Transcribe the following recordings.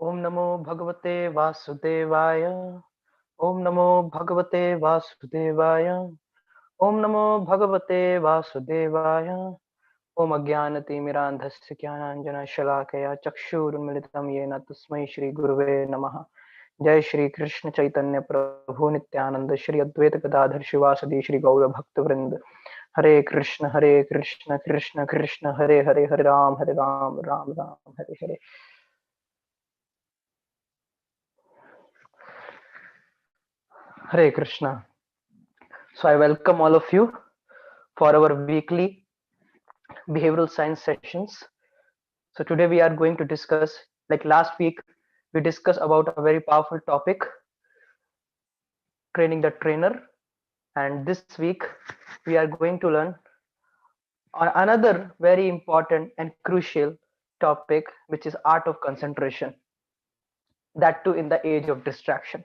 ओम नमो भगवते वासुदेवाय। ओम नमो भगवते वासुदेवाय। ओम नमो भगवते वासुदेवाय। ओम अज्ञानतिमिरान्धस्य ज्ञानाञ्जनशलाकया चक्षुरुन्मिलितं येन तस्मै श्रीगुरुवे नमः। जय श्री कृष्ण चैतन्य प्रभु नित्यानंद श्री अद्वैत गदाधर शिवासदि श्री गौर भक्त वृंद। हरे कृष्ण कृष्ण कृष्ण हरे हरे, हरे Ram Ram Ram Hare Hare. Hare Krishna. So I welcome all of you for our weekly behavioral science sessions. So today we are going to discuss, like last week, we discussed about a very powerful topic, training the trainer. And this week we are going to learn on another very important and crucial topic, which is art of concentration. That too in the age of distraction.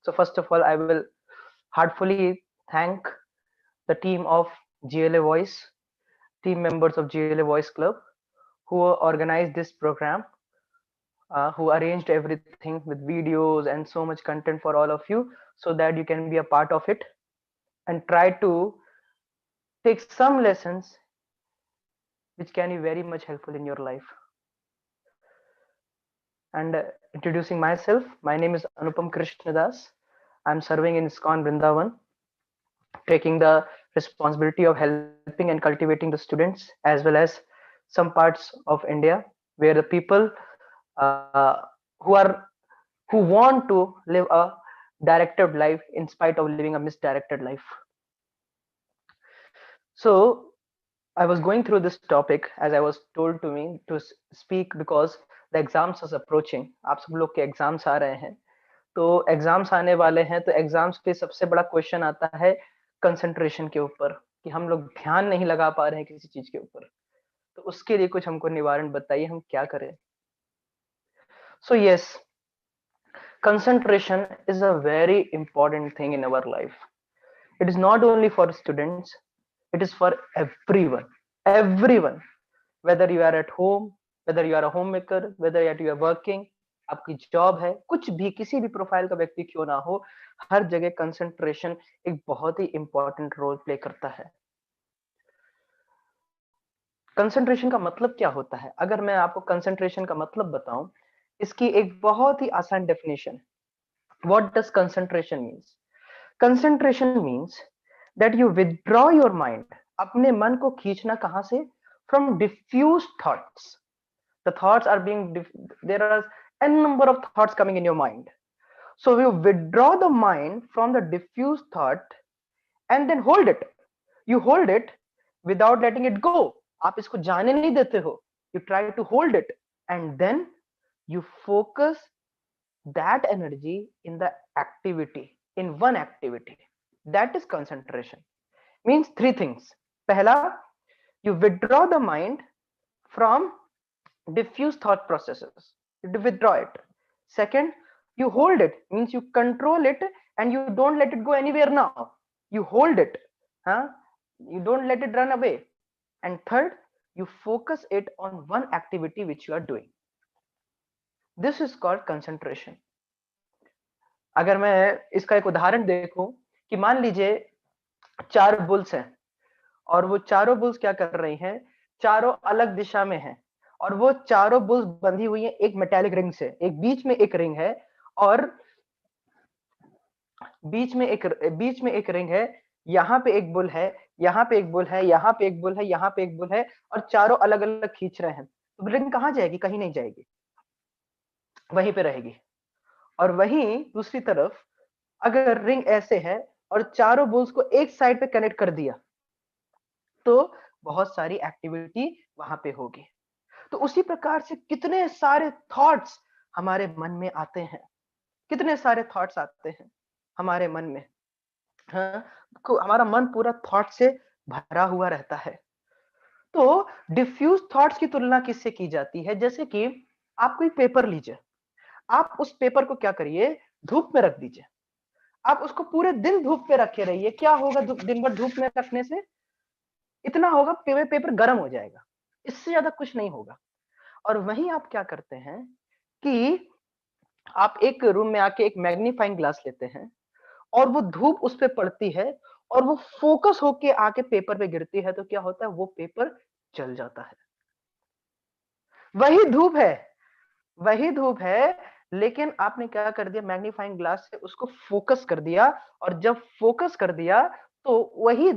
So first of all, I will heartfully thank the team of GLA Voice, team members of GLA Voice Club, who organized this program, who arranged everything with videos and so much content for all of you, so that you can be a part of it and try to take some lessons which can be very much helpful in your life. And introducing myself, my name is Anupam Krishnadas. I'm serving in ISKCON Vrindavan, taking the responsibility of helping and cultivating the students, as well as some parts of India where the people uh, who are who want to live a directed life in spite of living a misdirected life. So I was going through this topic as I was told to me to speak because the exams is approaching. आप सब लोग के exams आ रहे हैं, तो exams आने वाले हैं, तो एग्जाम्स पे सबसे बड़ा क्वेश्चन आता है कंसंट्रेशन के ऊपर, कि हम लोग ध्यान नहीं लगा पा रहे हैं किसी चीज के ऊपर। तो उसके लिए कुछ हमको निवारण बताइए, हम क्या करें। So yes, concentration is a very important thing in our life. It is not only for students, it is for everyone, whether you are at home, whether you are a homemaker, whether you are working, आपकी job है, कुछ भी किसी भी profile का व्यक्ति क्यों ना हो, हर जगह कंसंट्रेशन एक बहुत ही इंपॉर्टेंट रोल प्ले करता है। कंसंट्रेशन का मतलब क्या होता है? अगर मैं आपको कंसंट्रेशन का मतलब बताऊं, इसकी एक बहुत ही आसान definition. What does concentration means? Concentration means that you withdraw your mind. अपने मन को खींचना कहां से? From diffuse thoughts. The thoughts are being there are n number of thoughts coming in your mind, so you withdraw the mind from the diffuse thought and then hold it. You hold it without letting it go. आप इसको जाने नहीं देते हो. You try to hold it and then you focus that energy in the activity, in one activity. That is concentration. Means three things. पहला, you withdraw the mind from diffuse thought processes. You withdraw it. Second, you hold it, means you control it and you don't let it go anywhere now. You hold it, huh? You don't let it run away. And third, you focus it on one activity which you are doing. This is called concentration. अगर मैं इसका एक उदाहरण देखूं कि मान लीजिए 4 bulls हैं और वो चारों बुल्स क्या कर रही हैं, चारों अलग दिशा में हैं और वो चारों बुल्स बंधी हुई हैं एक मेटालिक रिंग से। एक बीच में एक रिंग है और बीच में एक रिंग है, यहाँ पे एक बुल है, यहाँ पे एक बुल है, यहाँ पे एक बुल है, यहाँ पे एक बुल है और चारों अलग अलग खींच रहे हैं। तो रिंग कहाँ जाएगी? कहीं नहीं जाएगी, वहीं पे रहेगी। और वहीं दूसरी तरफ अगर रिंग ऐसे है और चारों बुल्स को एक साइड पे कनेक्ट कर दिया तो बहुत सारी एक्टिविटी वहां पे होगी। तो उसी प्रकार से कितने सारे थॉट्स हमारे मन में आते हैं, कितने सारे थॉट्स आते हैं हमारे मन में। हाँ, हमारा मन पूरा थॉट से भरा हुआ रहता है। तो डिफ्यूज थॉट्स की तुलना किससे की जाती है? जैसे कि आप कोई पेपर लीजिए, आप उस पेपर को क्या करिए, धूप में रख दीजिए। आप उसको पूरे दिन धूप पे रखे रहिए, क्या होगा दिन भर धूप में रखने से? इतना होगा, पेपर गर्म हो जाएगा, इससे ज्यादा कुछ नहीं होगा। और वहीं आप क्या करते हैं कि आप एक रूम में आके एक मैग्नीफाइंग ग्लास लेते हैं और वो धूप उस पे पड़ती है और वो फोकस होके आके पेपर पे गिरती है, तो क्या होता है, वो पेपर जल जाता है। वही धूप है, वही धूप है, लेकिन आपने क्या कर दिया, मैग्नीफाइंग ग्लास से उसको फोकस कर दिया, और जब फोकस कर दिया तो वही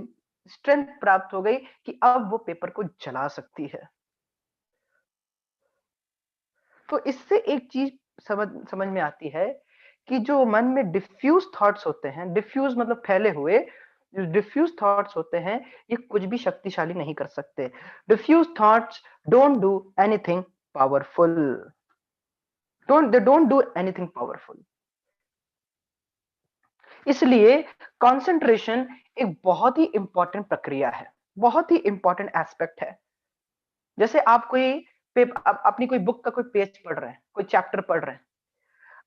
स्ट्रेंथ प्राप्त हो गई कि अब वो पेपर को जला सकती है। तो इससे एक चीज समझ समझ में आती है कि जो मन में डिफ्यूज थॉट्स होते हैं, डिफ्यूज मतलब फैले हुए, जो डिफ्यूज थॉट्स होते हैं, ये कुछ भी शक्तिशाली नहीं कर सकते। Diffuse thoughts don't do anything powerful, don't do anything powerful. इसलिए कंसंट्रेशन एक बहुत ही इंपॉर्टेंट प्रक्रिया है, बहुत ही इंपॉर्टेंट एस्पेक्ट है। जैसे आप कोई अपनी कोई बुक का कोई पेज पढ़ रहे हैं, कोई चैप्टर पढ़ रहे हैं,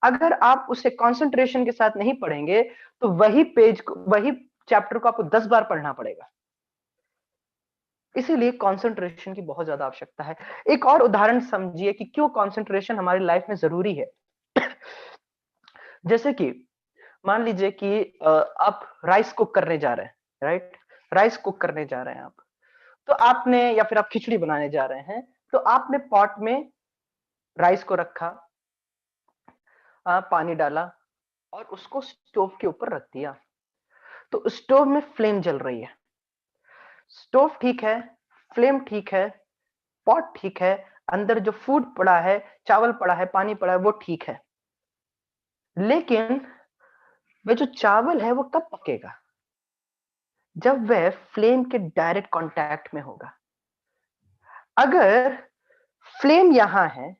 अगर आप उसे कंसंट्रेशन के साथ नहीं पढ़ेंगे तो वही पेज को, वही चैप्टर को आपको 10 बार पढ़ना पड़ेगा। इसीलिए कंसंट्रेशन की बहुत ज्यादा आवश्यकता है। एक और उदाहरण समझिए कि क्यों कंसंट्रेशन हमारी लाइफ में जरूरी है। जैसे कि मान लीजिए कि आप राइस कुक करने जा रहे हैं, राइट, राइस कुक करने जा रहे हैं आप, तो आपने, या फिर आप खिचड़ी बनाने जा रहे हैं, तो आपने पॉट में राइस को रखा, पानी डाला और उसको स्टोव के ऊपर रख दिया। तो स्टोव में फ्लेम जल रही है, स्टोव ठीक है, फ्लेम ठीक है, पॉट ठीक है, अंदर जो फूड पड़ा है, चावल पड़ा है, पानी पड़ा है, वो ठीक है। लेकिन वह जो चावल है वो कब पकेगा, जब वह फ्लेम के डायरेक्ट कांटेक्ट में होगा। अगर फ्लेम यहां है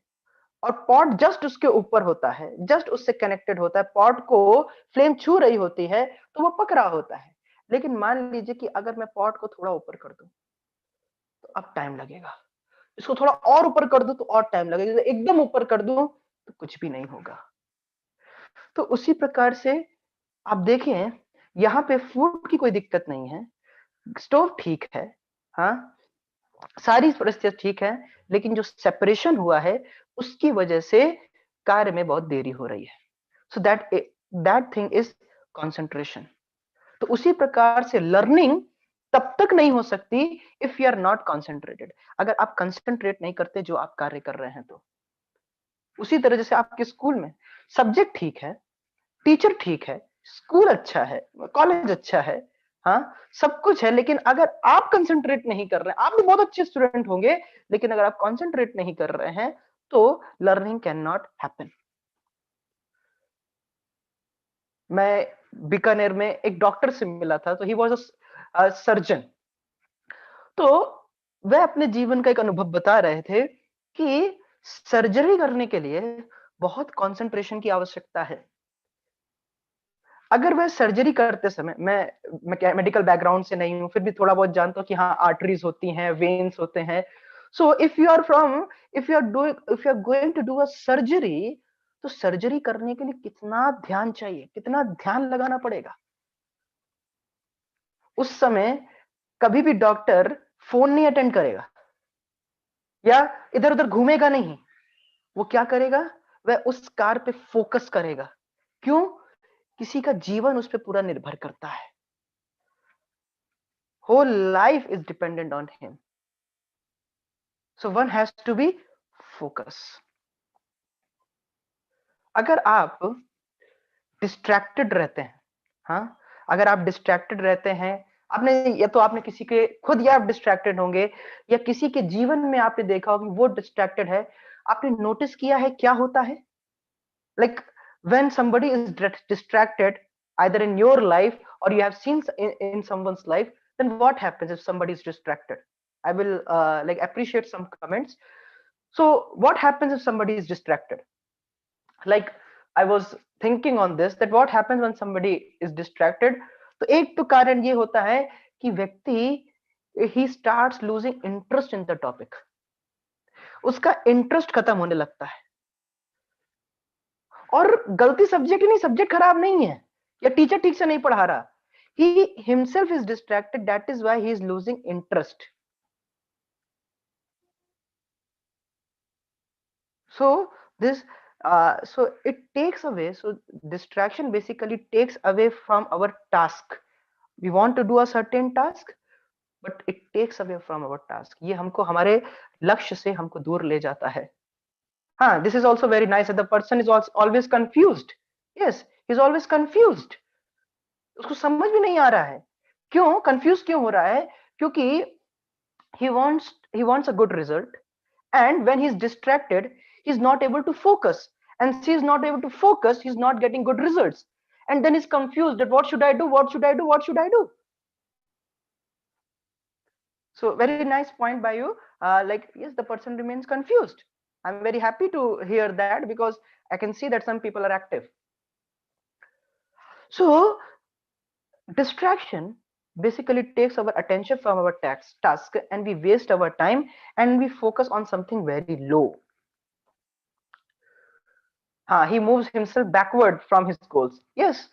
और पॉट जस्ट उसके ऊपर होता है, जस्ट उससे कनेक्टेड होता है, पॉट को फ्लेम छू रही होती है, तो वो पक रहा होता है। लेकिन मान लीजिए कि अगर मैं पॉट को थोड़ा ऊपर कर दूं, तो अब टाइम लगेगा, इसको थोड़ा और ऊपर कर दूं तो और टाइम लगेगा, एकदम ऊपर कर दूं तो कुछ भी नहीं होगा। तो उसी प्रकार से आप देखें, यहाँ पे फूड की कोई दिक्कत नहीं है, स्टोव ठीक है, हाँ, सारी परिस्थितियां ठीक है, लेकिन जो सेपरेशन हुआ है उसकी वजह से कार्य में बहुत देरी हो रही है। So that thing is concentration. तो उसी प्रकार से लर्निंग तब तक नहीं हो सकती if you are not concentrated. अगर आप कंसंट्रेट नहीं करते जो आप कार्य कर रहे हैं तो। उसी तरह जैसे आपके स्कूल में सब्जेक्ट ठीक है, टीचर ठीक है, स्कूल अच्छा है, कॉलेज अच्छा है, हाँ, सब कुछ है, लेकिन अगर आप कंसंट्रेट नहीं कर रहे हैं, आप भी बहुत अच्छे स्टूडेंट होंगे, लेकिन अगर आप कंसंट्रेट नहीं कर रहे हैं तो लर्निंग कैन नॉट हैपन। मैं बीकानेर में एक डॉक्टर से मिला था, तो ही वाज अ सर्जन। तो वह अपने जीवन का एक अनुभव बता रहे थे कि सर्जरी करने के लिए बहुत कंसंट्रेशन की आवश्यकता है। अगर वह सर्जरी करते समय, मैं मेडिकल बैकग्राउंड से नहीं हूं, फिर भी थोड़ा बहुत जानता हूं कि हाँ, आर्टरीज होती हैं, वेन्स होते हैं। So if you are going to do a surgery, तो सर्जरी करने के लिए कितना ध्यान चाहिए, कितना ध्यान लगाना पड़ेगा। उस समय कभी भी डॉक्टर फोन नहीं अटेंड करेगा या इधर उधर घूमेगा नहीं। वो क्या करेगा, वह उस कार पे फोकस करेगा। क्यों? किसी का जीवन उस पर पूरा निर्भर करता है। whole life is dependent on him, so one has to be focus। अगर आप डिस्ट्रैक्टेड रहते हैं, हाँ, अगर आप डिस्ट्रैक्टेड रहते हैं, आपने, या तो आपने किसी के, खुद या आप डिस्ट्रैक्टेड होंगे, या किसी के जीवन में आपने देखा होगा वो डिस्ट्रैक्टेड है, आपने नोटिस किया है क्या होता है, like when somebody is distracted either in your life or you have seen in someone's life, then what happens if somebody is distracted? I will like appreciate some comments. So what happens if somebody is distracted? Like I was thinking on this, that what happens when somebody is distracted? तो एक तो कारण ये होता है कि व्यक्ति, he starts losing interest in the topic, उसका इंटरेस्ट खत्म होने लगता है। और गलती सब्जेक्ट ही नहीं, सब्जेक्ट खराब नहीं है या टीचर ठीक से नहीं पढ़ा रहा, he himself is distracted, that is why he is losing interest। So this So it takes away, so distraction basically takes away from our task. We want to do a certain task, but it takes away from our task. ये हमको हमारे लक्ष्य से हमको दूर ले जाता है. हाँ, this is also very nice that the person is always confused. Yes, he's always confused. उसको समझ भी नहीं आ रहा है. क्यों कंफ्यूज क्यों हो रहा है? क्योंकि he wants a good result, and when he's distracted, he's not able to focus, and since he's not able to focus, he's not getting good results, and then he's confused that what should I do, what should I do, what should I do. So very nice point by you. Like, yes, the person remains confused. I'm very happy to hear that, because I can see that some people are active. So distraction basically takes our attention from our task, and we waste our time, and we focus on something very low. He moves himself backward from his goals. Yes.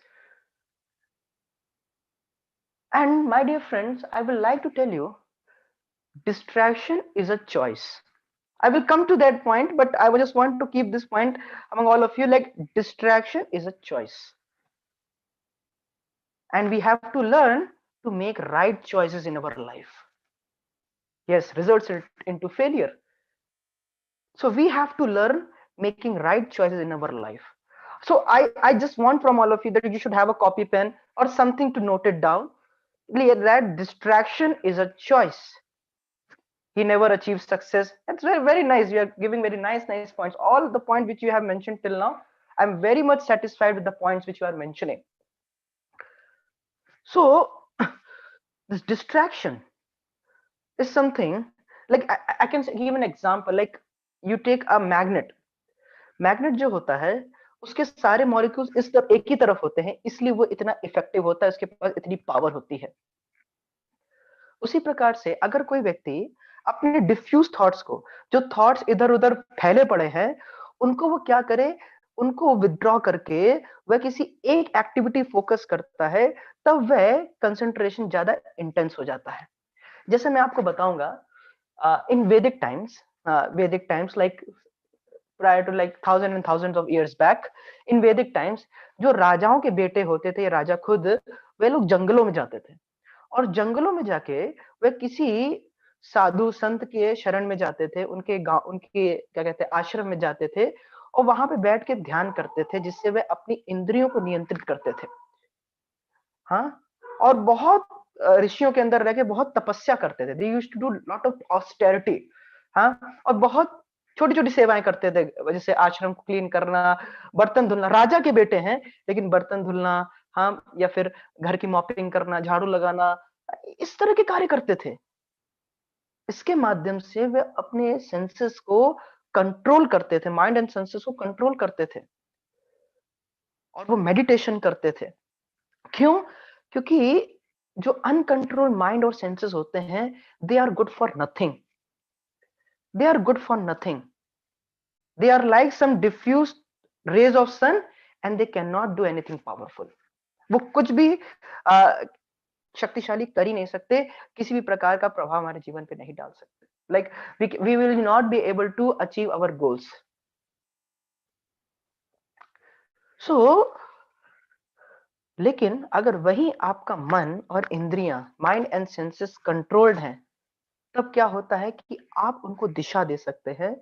And my dear friends, I would like to tell you, distraction is a choice. I will come to that point, but I just want to keep this point among all of you, like, distraction is a choice. And we have to learn to make right choices in our life. Yes, results into failure. So we have to learn making right choices in our life. So I just want from all of you that you should have a copy pen or something to note it down. That distraction is a choice. He never achieves success. That's very, very nice. You are giving very nice points. All the point which you have mentioned till now, I'm very much satisfied with the points which you are mentioning. So this distraction is something like, I can give an example. Like, you take a magnet. Magnet जो होता है, उसके सारे molecules इस तरफ एक ही तरफ होते हैं, इसलिए वो इतना इफेक्टिव होता है, उसके पास इतनी पावर होती है. उसी प्रकार से अगर कोई व्यक्ति अपने डिफ्यूज थॉट्स को, जो थॉट्स इधर उधर फैले पड़े हैं, उनको वो क्या करे, उनको विथड्रॉ करके वह किसी एक एक्टिविटी फोकस करता है, तब वह कंसंट्रेशन ज्यादा इंटेंस हो जाता है. जैसे मैं आपको बताऊंगा, इन वैदिक times like prior to like thousands and thousands of years back, in Vedic times, जो राजाओं के बेटे होते थे, राजा खुद, वे लोग जंगलों में जाते थे, और जंगलों में जाके वे किसी साधु संत के शरण में जाते थे, उनके गांव, उनके क्या कहते हैं, आश्रम में जाते थे, और वहां पे बैठ के ध्यान करते थे, जिससे वे अपनी इंद्रियों को नियंत्रित करते थे. हाँ, और बहुत ऋषियों के अंदर रह के बहुत तपस्या करते थे. They used to do lot of austerity. हाँ, और बहुत छोटी छोटी सेवाएं करते थे, जैसे आश्रम को क्लीन करना, बर्तन धुलना. राजा के बेटे हैं, लेकिन बर्तन धुलना, हाँ, या फिर घर की मॉपिंग करना, झाड़ू लगाना, इस तरह के कार्य करते थे. इसके माध्यम से वे अपने सेंसेस को कंट्रोल करते थे, माइंड एंड सेंसेस को कंट्रोल करते थे, और वो मेडिटेशन करते थे. क्यों? क्योंकि जो अनकंट्रोल माइंड और सेंसेस होते हैं, they are good for nothing. They are good for nothing. They are like some diffused rays of sun, and they cannot do anything powerful. वो कुछ भी शक्तिशाली कर ही नहीं सकते, किसी भी प्रकार का प्रभाव हमारे जीवन पे नहीं डाल सकते. Like, we will not be able to achieve our goals. So, लेकिन अगर वही आपका मन और इंद्रियां, माइंड एंड सेंसेस कंट्रोल्ड हैं, तब क्या होता है कि आप उनको दिशा दे सकते हैं,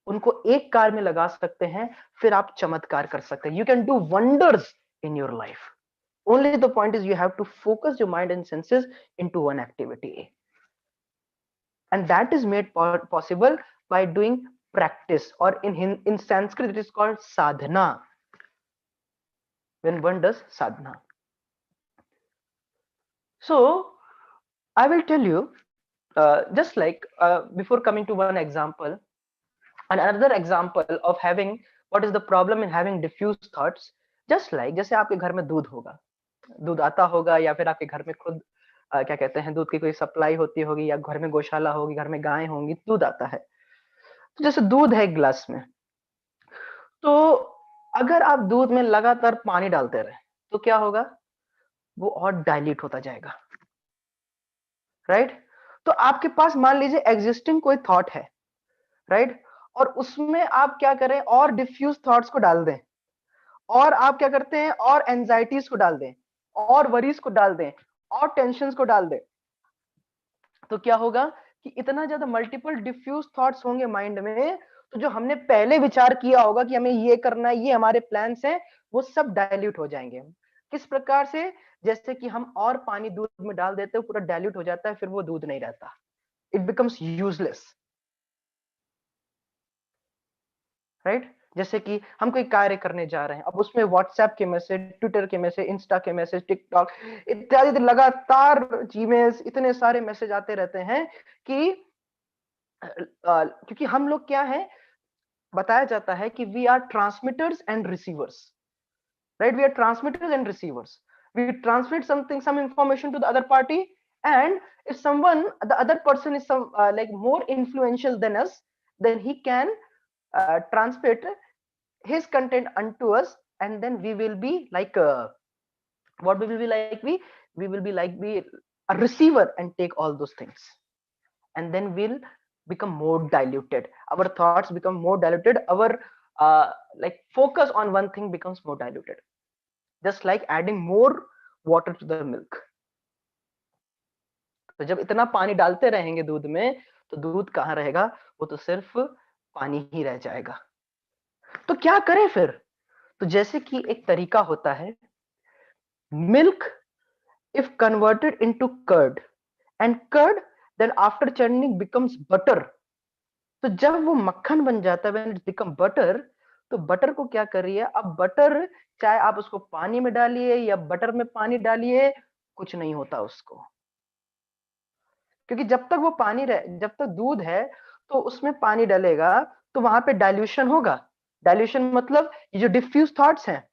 उनको एक कार में लगा सकते हैं, फिर आप चमत्कार कर सकते हैं. You can do wonders in your life. Only the point is you have to focus your mind and senses into one activity, and that is made possible by doing practice, or in Sanskrit it is called sadhana. When one does sadhana, so I will tell you, just like, before coming to one example, another example of having, what is the problem in having diffused thoughts, just like, जैसे आपके घर में दूध होगा, दूध आता होगा, या फिर आपके घर में खुद क्या कहते हैं, दूध की कोई सप्लाई होती होगी, या घर में गौशाला होगी, घर में गायें होंगी, दूध आता है. तो जैसे दूध है एक गिलास में, तो अगर आप दूध में लगातार पानी डालते रहे, तो क्या होगा, वो और डाइल्यूट होता जाएगा. राइट? तो आपके पास मान लीजिए एग्जिस्टिंग कोई थॉट है, राइट, और उसमें आप क्या करें, और डिफ्यूज थॉट्स को डाल दें, और आप क्या करते हैं, और एंजाइटीज को डाल दें, और वरीज को डाल दें, और टेंशन को डाल दें, तो क्या होगा कि इतना ज्यादा मल्टीपल डिफ्यूज थॉट्स होंगे माइंड में, तो जो हमने पहले विचार किया होगा कि हमें ये करना है, ये हमारे प्लान्स हैं, वो सब डाइल्यूट हो जाएंगे। किस प्रकार से? जैसे कि हम और पानी दूध में डाल देते हैं, पूरा डाइल्यूट हो जाता है, फिर वो दूध नहीं रहता, इट बिकम्स यूजलेस, राइट? जैसे कि हम कोई कार्य करने जा रहे हैं, अब उसमें व्हाट्सएप के मैसेज, ट्विटर के मैसेज, इंस्टा के मैसेज, टिकटॉक इत्यादि लगातार जीमेल्स, इतने सारे मैसेज आते रहते हैं कि क्योंकि हम लोग क्या है, बताया जाता है कि we are transmitters and receivers, right? We are transmitters and receivers. We transmit something, some information to the other party, and if someone, the other person is some like more influential than us, then he can transmit his content unto us, and then we will be like what we will be like, we will be like be a receiver and take all those things, and then we'll become more diluted, our thoughts become more diluted, our like focus on one thing becomes more diluted, just like adding more water to the milk. तो जब इतना पानी डालते रहेंगे दूध में, तो दूध कहाँ रहेगा, वो तो सिर्फ पानी ही रह जाएगा। तो क्या करें फिर? तो जैसे कि एक तरीका होता है, milk if converted into curd, and curd then after churning becomes butter. तो जब वो मक्खन बन जाता है, when it become butter, तो बटर को क्या करिए, अब बटर चाहे आप उसको पानी में डालिए या बटर में पानी डालिए, कुछ नहीं होता उसको, क्योंकि जब तक वो पानी रहे, जब तक दूध है तो उसमें पानी डलेगा, तो वहां पे डाइल्यूशन होगा। डाइल्यूशन मतलब ये जो डिफ्यूज थॉट्स हैं।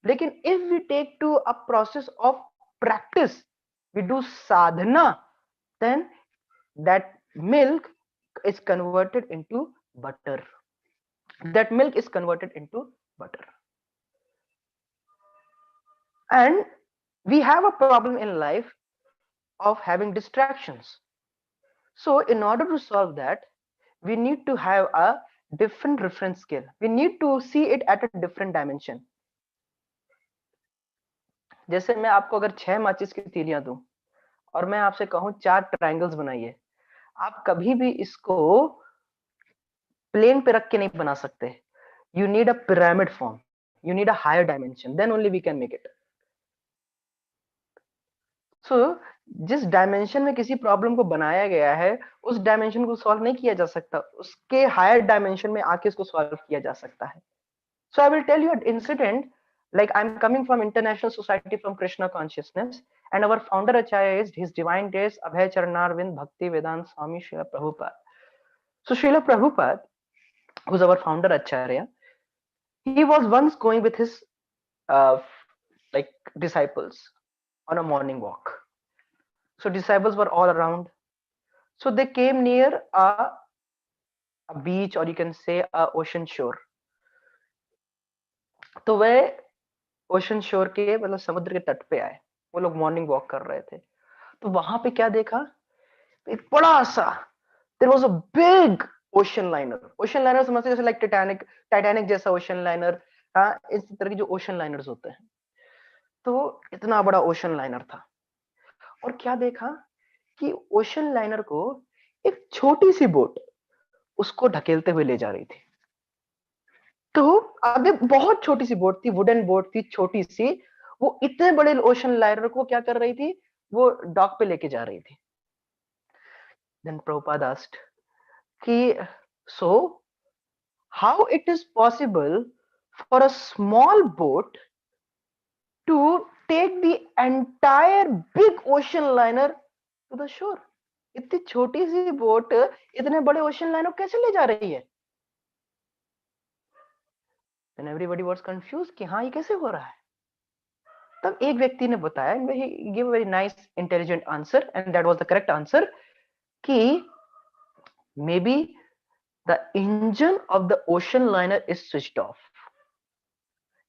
लेकिन if we take to a process of practice, we do sadhana, then that milk is converted into butter. That milk is converted into butter. And we have a problem in life of having distractions. So in order to solve that, we need to have a different reference scale. We need to see it at a different dimension. जैसे मैं आपको अगर 6 माचिस की तीलियां दूं और मैं आपसे कहूं 4 ट्रायंगल्स बनाइए, आप कभी भी इसको प्लेन पे रख के नहीं बना सकते। You need a pyramid form. You need a higher dimension. Then only we can make it. So जिस डायमेंशन में किसी प्रॉब्लम को बनाया गया है, उस डायमेंशन को सॉल्व नहीं किया जा सकता, उसके हायर डायमेंशन में आके इसको सॉल्व किया जा सकता है। So I will tell you an incident. Like I'm coming from International Society from Krishna Consciousness, and our founder Acharya is His Divine Grace Abhay Charanarvind Bhakti Vedant Swami Srila Prabhupada. So Srila Prabhupada, who's our founder Acharya, he was once going with his uh, like disciples on a morning walk. So disciples were all around. So they came near a beach, or you can say a ocean shore. तो वह ocean शोर के मतलब समुद्र के तट पे आए, वो लोग मॉर्निंग वॉक कर रहे थे। तो वहां पे क्या देखा, एक बड़ा सा, there was a big ocean liner. Ocean liner समझते जैसे लाइक टाइटैनिक, टाइटैनिक जैसा ओशन लाइनर, हाँ, इस तरह के जो ओशन लाइनर्स होते हैं। तो इतना बड़ा ओशन लाइनर था, और क्या देखा कि ओशन लाइनर को एक छोटी सी बोट उसको ढकेलते हुए ले जा रही थी। तो आगे बहुत छोटी सी बोट थी, वुडन बोट थी छोटी सी, वो इतने बड़े ओशन लाइनर को क्या कर रही थी, वो डॉक पे लेके जा रही थी। देन प्रभुपाद आस्क्ड कि so how it is possible for a small boat to take the entire big ocean liner to the shore? इतनी छोटी सी बोट इतने बड़े ओशन लाइनर कैसे ले जा रही है? Then everybody was confused कि हाँ ये कैसे हो रहा है? तब एक व्यक्ति ने बताया, he gave a very nice intelligent answer, and that was the correct answer, कि maybe the engine of the ocean liner is switched off.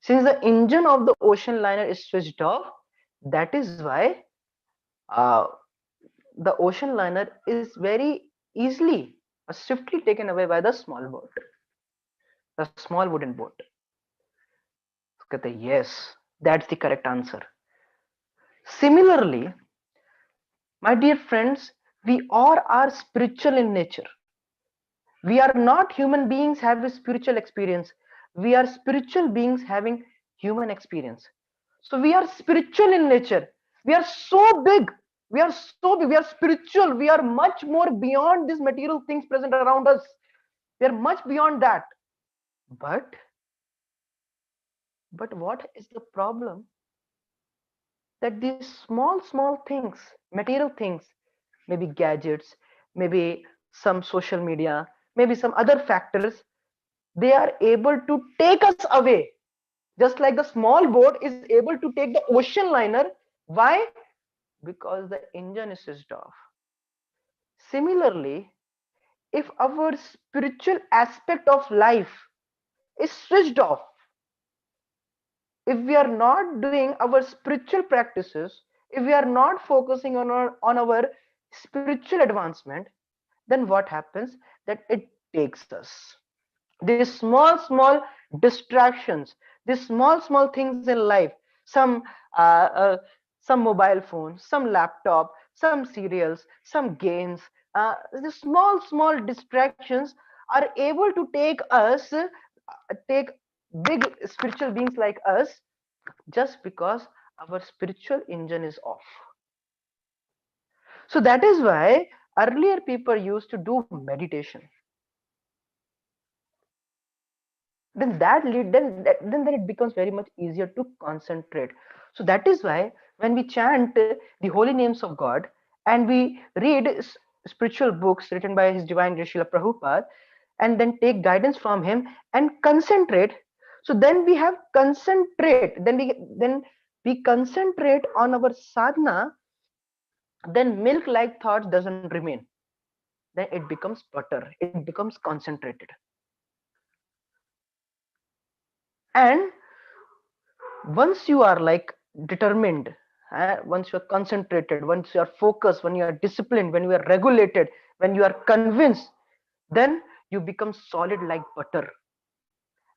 Since the engine of the ocean liner is switched off, that is why uh, the ocean liner is very easily was swiftly taken away by the small boat, the small wooden boat. Yes, that's the correct answer. Similarly, my dear friends, we all are spiritual in nature. We are not human beings having spiritual experience. We are spiritual beings having human experience. So we are spiritual in nature. We are so big. We are so big. We are spiritual. We are much more beyond these material things present around us. We are much beyond that. But what is the problem? That these small things, material things, maybe gadgets, maybe some social media, maybe some other factors, they are able to take us away, just like the small boat is able to take the ocean liner. Why? Because the engine is switched off. Similarly, if our spiritual aspect of life is switched off, if we are not doing our spiritual practices, if we are not focusing on our spiritual advancement, then what happens? That it takes us. These small distractions, these small things in life, some uh, uh, some mobile phone, some laptop, some serials, some games, the small distractions are able to take big spiritual beings like us, just because our spiritual engine is off. So that is why earlier people used to do meditation. Then that lead then it becomes very much easier to concentrate. So that is why when we chant the holy names of God and we read spiritual books written by His Divine Grace Srila Prabhupada, and then take guidance from him and concentrate, so then we have concentrate, then we concentrate on our sadhana, then milk like thoughts doesn't remain, then it becomes butter, it becomes concentrated. And once you are like determined, once you are concentrated, once you are focused, when you are disciplined, when you are regulated, when you are convinced, then you become solid like butter.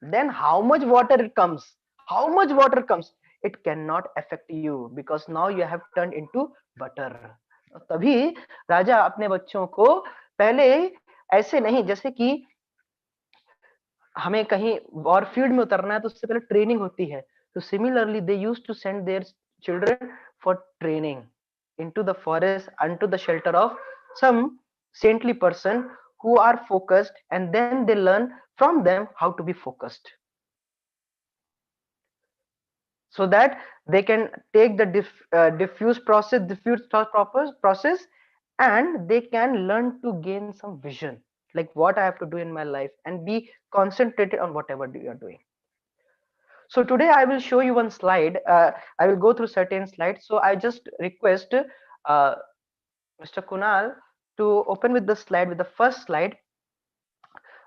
Then how much water it comes, how much water comes, it cannot affect you, because now you have turned into butter. तभी राजा अपने बच्चों को पहले ऐसे नहीं, जैसे कि हमें कहीं और फील्ड में उतरना है तो उससे पहले ट्रेनिंग होती है, तो similarly they used to send their children for training into the forest, unto the shelter of some saintly person who are focused, and then they learn from them how to be focused, so that they can take the diffuse thought process, and they can learn to gain some vision, like what I have to do in my life, and be concentrated on whatever you are doing. So today I will show you one slide. I will go through certain slides. So I just request Mr. Kunal to open with the slide, with the first slide.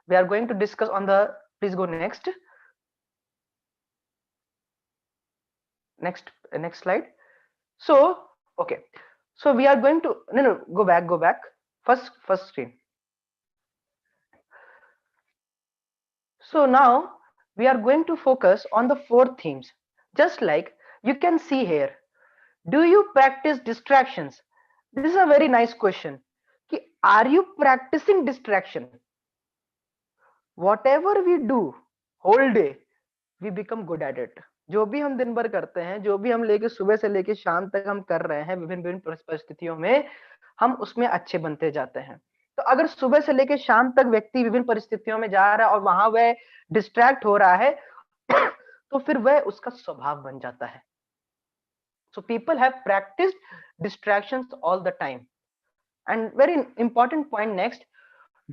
We are going to discuss on the, please go next. Next slide. So, okay. So we are going to, no, go back. First screen. So now we are going to focus on the 4 themes. Just like you can see here, do you practice distractions? This is a very nice question. Are you practicing distraction? Whatever we do whole day, we become good at it. जो भी हम दिन भर करते हैं, जो भी हम लेके सुबह से लेके शाम तक हम कर रहे हैं विभिन्न विभिन्न परिस्थितियों में, हम उसमें अच्छे बनते जाते हैं. तो अगर सुबह से लेके शाम तक व्यक्ति विभिन्न परिस्थितियों में जा रहा है और वहां वह डिस्ट्रैक्ट हो रहा है, तो फिर वह उसका स्वभाव बन जाता है. So people have practiced distractions all the time. And very important point next,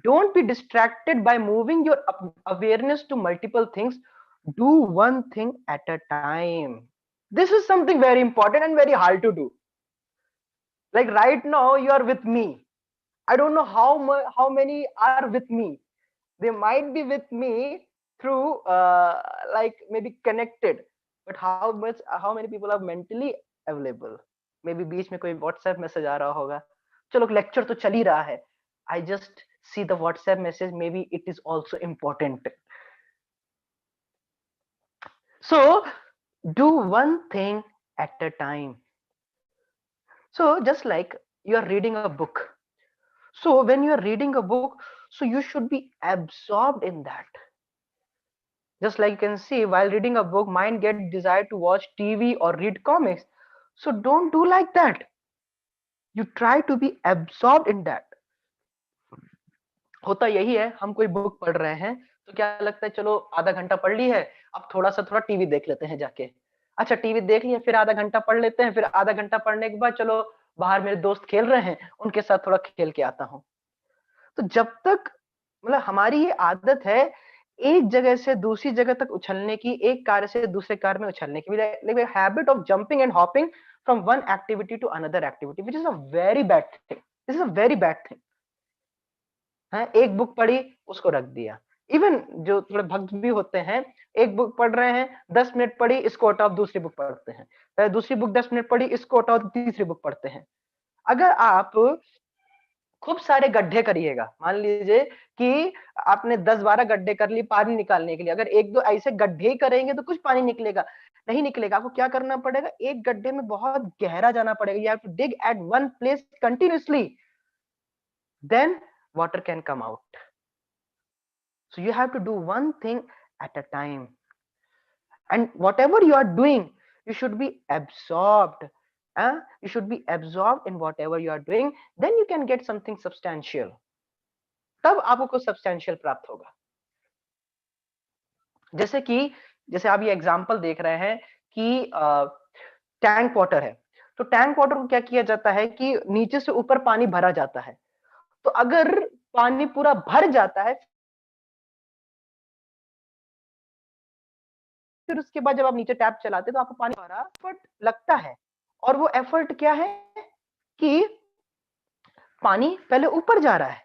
don't be distracted by moving your awareness to multiple things. Do one thing at a time. This is something very important and very hard to do. Like right now you are with me. I don't know how many are with me. They might be with me through like maybe connected, but how many people are mentally available? Maybe बीच में कोई WhatsApp message आ रहा होगा, चलो lecture तो चल ही रहा है, I just see the WhatsApp message, maybe it is also important. So do one thing at a time. So just like you are reading a book, so when you are reading a book, so you should be absorbed in that. Just like you can see, while reading a book, mind get desire to watch TV or read comics. So don't do like that. You try to be absorbed in that. होता यही है, हम कोई book पढ़ रहे हैं तो क्या लगता है, चलो आधा घंटा पढ़ ली है, अब थोड़ा टीवी देख लेते हैं जाके। अच्छा टीवी देख लिया, फिर आधा घंटा पढ़ लेते हैं, फिर आधा घंटा पढ़ने के बाद चलो बाहर मेरे दोस्त खेल रहे हैं, उनके साथ थोड़ा खेल के आता हूँ। तो जब तक मतलब हमारी ये आदत है एक जगह से दूसरी जगह तक उछलने की, एक कार्य से दूसरे कार्य में उछलने की, like a habit of jumping and hopping from one activity to another activity, which is a very bad thing. This is a very bad thing. है, एक बुक पढ़ी उसको रख दिया। इवन जो थोड़े भक्त भी होते हैं, एक बुक पढ़ रहे हैं, 10 मिनट पढ़ी, इसको हटाओ, दूसरी बुक पढ़ते हैं, दूसरी बुक 10 मिनट पढ़ी, इसको हटाओ, तीसरी बुक पढ़ते हैं। अगर आप खूब सारे गड्ढे करिएगा, मान लीजिए कि आपने 10-12 गड्ढे कर लिए पानी निकालने के लिए, अगर एक दो ऐसे गड्ढे करेंगे तो कुछ पानी निकलेगा नहीं निकलेगा। आपको क्या करना पड़ेगा, एक गड्ढे में बहुत गहरा जाना पड़ेगा। You have to dig at one place continuously, then water can come out. So you have to do one thing at a time, and whatever you are doing, you should be absorbed. You should be absorbed in whatever you are doing, then you can get something substantial. तब आपको कुछ substantial प्राप्त होगा। जैसे आप ये example देख रहे हैं कि टैंक वाटर है, तो टैंक वाटर को क्या किया जाता है कि नीचे से ऊपर पानी भरा जाता है। तो अगर पानी पूरा भर जाता है, फिर उसके बाद जब आप नीचे टैप चलाते तो आपको पानी भरा एफर्ट लगता है, और वो एफर्ट क्या है कि पानी पहले ऊपर जा रहा है।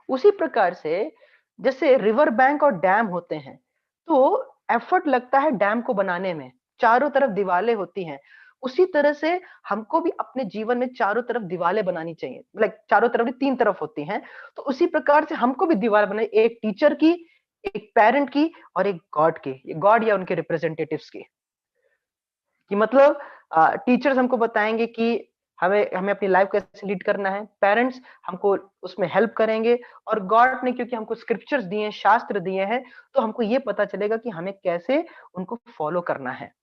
उसी प्रकार से जैसे रिवर बैंक और डैम होते हैं, तो एफर्ट लगता है डैम को बनाने में, चारों तरफ दीवारें होती हैं। उसी तरह से हमको भी अपने जीवन में चारों तरफ दीवारें बनानी चाहिए, लाइक चारों तरफ नहीं 3 तरफ होती हैं, तो उसी प्रकार से हमको भी दीवार बनानी, एक टीचर की, एक पेरेंट की और एक गॉड की, गॉड या उनके रिप्रेजेंटेटिव्स की। कि मतलब टीचर्स हमको बताएंगे कि हमें हमें अपनी लाइफ कैसे लीड करना है, पेरेंट्स हमको उसमें हेल्प करेंगे, और गॉड ने क्योंकि हमको स्क्रिप्चर्स दिए हैं, शास्त्र दिए हैं, तो हमको ये पता चलेगा कि हमें कैसे उनको फॉलो करना है।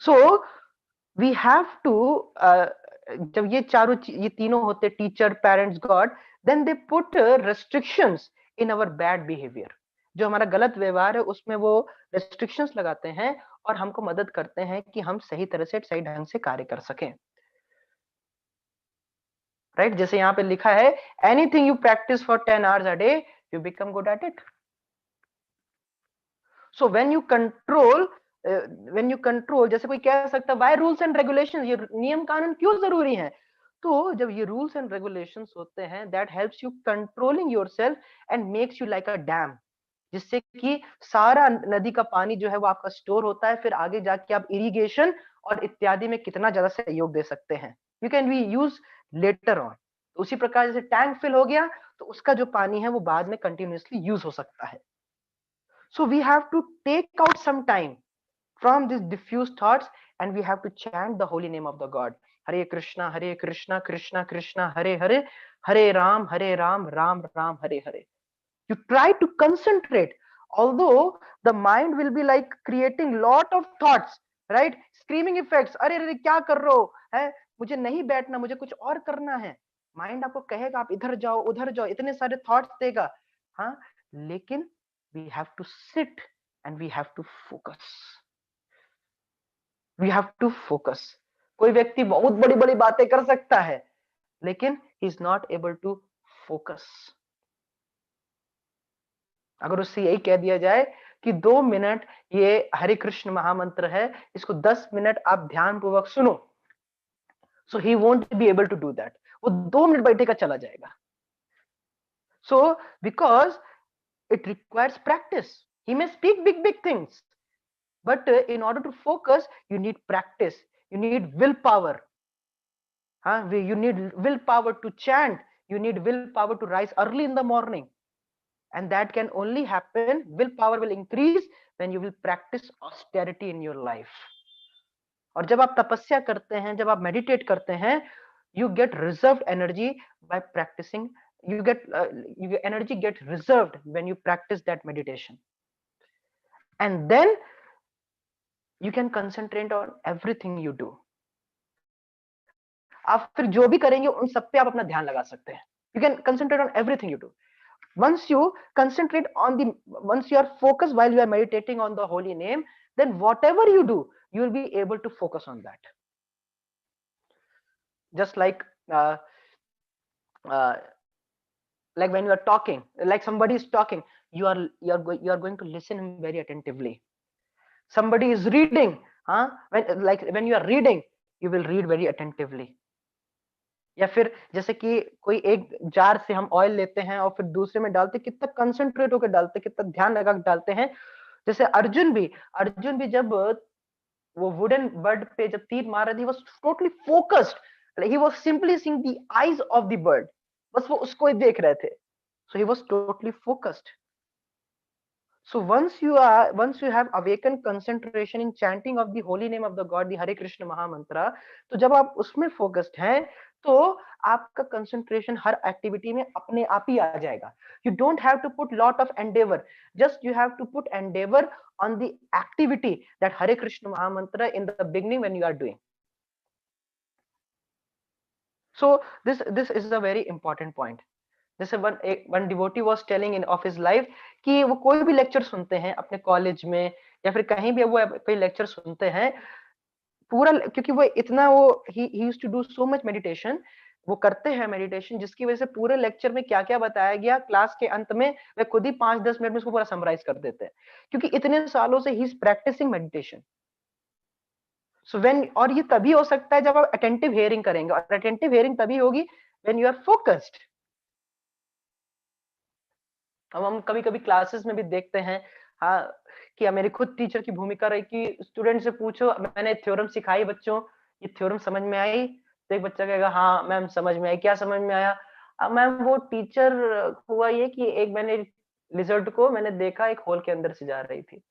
सो वी हैव टू, जब ये तीनों होते, teacher, parents, God, then they put restrictions in our bad behaviour. जो हमारा गलत व्यवहार है उसमें वो रेस्ट्रिक्शंस लगाते हैं और हमको मदद करते हैं कि हम सही तरह से, सही ढंग से कार्य कर सकें। राइट, जैसे यहाँ पे लिखा है, anything you practice for 10 hours a day, you become good at it. So when you control, जैसे कोई कह सकता है why rules and regulations, ये नियम कानून क्यों जरूरी हैं? तो जब ये रूल्स एंड रेगुलेशंस होते हैं, that helps you controlling yourself and makes you like a dam, जिससे कि सारा नदी का पानी जो है वो आपका स्टोर होता है, फिर आगे जाके आप इरिगेशन और इत्यादि में कितना ज्यादा सहयोग दे सकते हैं, you can be use later on. तो उसी प्रकार जैसे टैंक फिल हो गया तो उसका जो पानी है वो बाद में कंटिन्यूअसली यूज हो सकता है। So we have to take out some time from these diffuse thoughts and we have to chant the holy name of the God. Hare Krishna, Krishna Krishna, Hare Hare, Hare Ram, Ram Ram, Hare Hare. You try to concentrate, although the mind will be like creating lot of thoughts, right? Screaming effects, अरे अरे क्या कर रहे हो, है मुझे नहीं बैठना, मुझे कुछ और करना है। माइंड आपको कहेगा आप इधर जाओ उधर जाओ, इतने सारे थॉट्स देगा, हाँ, लेकिन we have to sit and we have to focus. We have to focus. कोई व्यक्ति बहुत बड़ी बड़ी बातें कर सकता है लेकिन he is not able to focus. अगर उससे यही कह दिया जाए कि 2 मिनट ये हरे कृष्ण महामंत्र है, इसको 10 मिनट आप ध्यान पूर्वक सुनो, so he won't be able to do that. वो 2 मिनट बैठेगा चला जाएगा। So because it requires practice. He may speak big things, but in order to focus you need practice, you need willpower. You need willpower to chant, You need willpower to rise early in the morning, and that can only happen, willpower will increase when you will practice austerity in your life. और जब आप तपस्या करते हैं, जब आप meditate करते हैं, you get reserved energy by practicing. Your energy get reserved when you practice that meditation, and then you can concentrate on everything you do. आप फिर जो भी करेंगे उन सब पे आप अपना ध्यान लगा सकते हैं. You can concentrate on everything you do. Once you concentrate on the, once you are focused while you are meditating on the holy name, then whatever you do, you will be able to focus on that. Just like when you are talking, like somebody is talking, you are going to listen him very attentively. Somebody is reading, when you are reading, you will read very attentively. या फिर जैसे कि कोई एक jar से हम oil लेते हैं और फिर दूसरे में डालते, कितना कंसंट्रेट होकर डालते, कितना ध्यान लगा डालते हैं. जैसे अर्जुन भी जब वो वुडन बर्ड पे जब तीर मार रहे थे, was totally focused, he was simply seeing the eyes of the bird, बस वो उसको ही देख रहे थे. So he was totally focused. So once you have awakened concentration in chanting of the holy name of the God, the Hare Krishna Maha Mantra, तो जब आप उसमें फोकस्ड हैं, तो आपका कंसंट्रेशन हर एक्टिविटी में अपने आप ही आ जाएगा. You don't have to put lot of endeavor, just you have to put endeavor on the activity that Hare Krishna Maha Mantra in the beginning when you are doing. So this is a very important point. जैसे one devotee was telling in of his life कि वो कोई भी lecture सुनते हैं अपने college में या फिर कहीं भी, वो कोई लेक्चर सुनते हैं पूरा, क्योंकि वो इतना he used to do so much meditation, वो करते हैं मेडिटेशन, जिसकी वजह से पूरे लेक्चर में क्या क्या बताया गया क्लास के अंत में वे खुद ही 5-10 मिनट में उसको पूरा समराइज कर देते हैं, क्योंकि इतने सालों से ही is practising meditation. So when, और ये तभी हो सकता है जब आप अटेंटिव हियरिंग करेंगे, और अटेंटिव हियरिंग तभी होगी व्हेन यू आर फोकस्ड. अब हम कभी-कभी क्लासेस में भी देखते हैं, हाँ, कि मेरी खुद टीचर की भूमिका रही कि स्टूडेंट से पूछो, मैंने थ्योरम सिखाई बच्चों, ये थ्योरम समझ में आई? तो एक बच्चा कहेगा हाँ मैम समझ में आई. क्या समझ में आया? मैम वो टीचर हुआ ये कि एक मैंने लिजर्ड को मैंने देखा एक होल के अंदर से जा रही थी.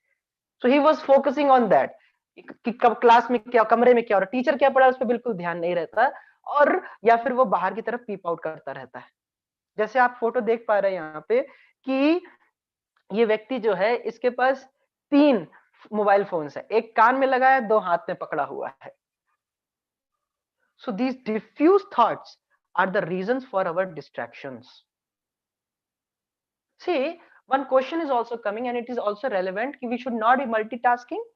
So he was focusing on that कि कब क्लास में क्या, कमरे में क्या हो रहा, टीचर क्या पढ़ा उस पर बिल्कुल ध्यान नहीं रहता, और या फिर वो बाहर की तरफ पीप आउट करता रहता है. जैसे आप फोटो देख पा रहे हैं यहाँ पे कि ये व्यक्ति जो है इसके पास 3 मोबाइल फोन्स है, एक कान में लगा है, 2 हाथ में पकड़ा हुआ है. So these diffuse thoughts are the reasons for our distractions. See, one question is also coming and it is also relevant, we should not be multitasking.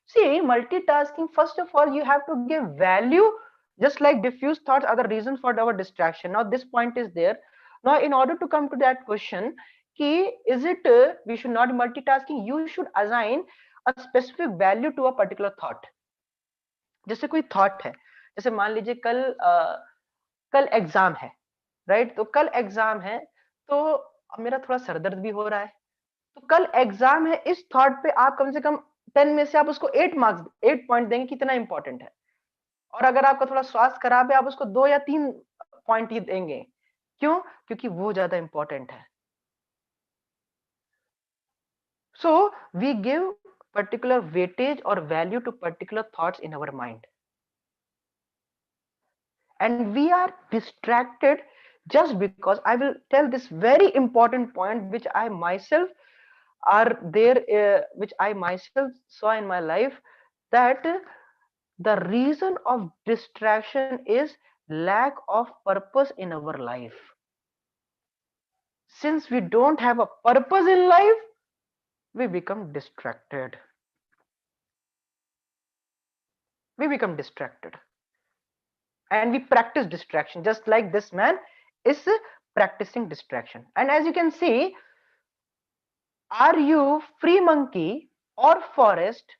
See, multitasking, first of all, you have to give value, just like diffuse thoughts are the reasons for our distraction. Now, this point is there. Now, in order to come to that question, is it we should not be multitasking, you should assign a specific value to a particular thought. जैसे कोई thought है, जैसे मान लीजिए कल exam है, right? तो कल एग्जाम है, तो अब मेरा थोड़ा सरदर्द भी हो रहा है, तो कल एग्जाम है, इस थॉट पे आप कम से कम 10 में से आप उसको 8 मार्क्स, 8 पॉइंट देंगे, कितना इंपॉर्टेंट है. और अगर आपका थोड़ा स्वास्थ्य खराब है, आप उसको 2 या 3 पॉइंट ही देंगे. क्यों? क्योंकि वो ज्यादा इंपॉर्टेंट है. So we give particular weightage or value to particular thoughts in our mind, and we are distracted just because, I will tell this very important point which I myself saw in my life, that the reason of distraction is lack of purpose in our life. Since we don't have a purpose in life, we become distracted. And we practice distraction, just like this man is practicing distraction. And as you can see, are you free monkey or forest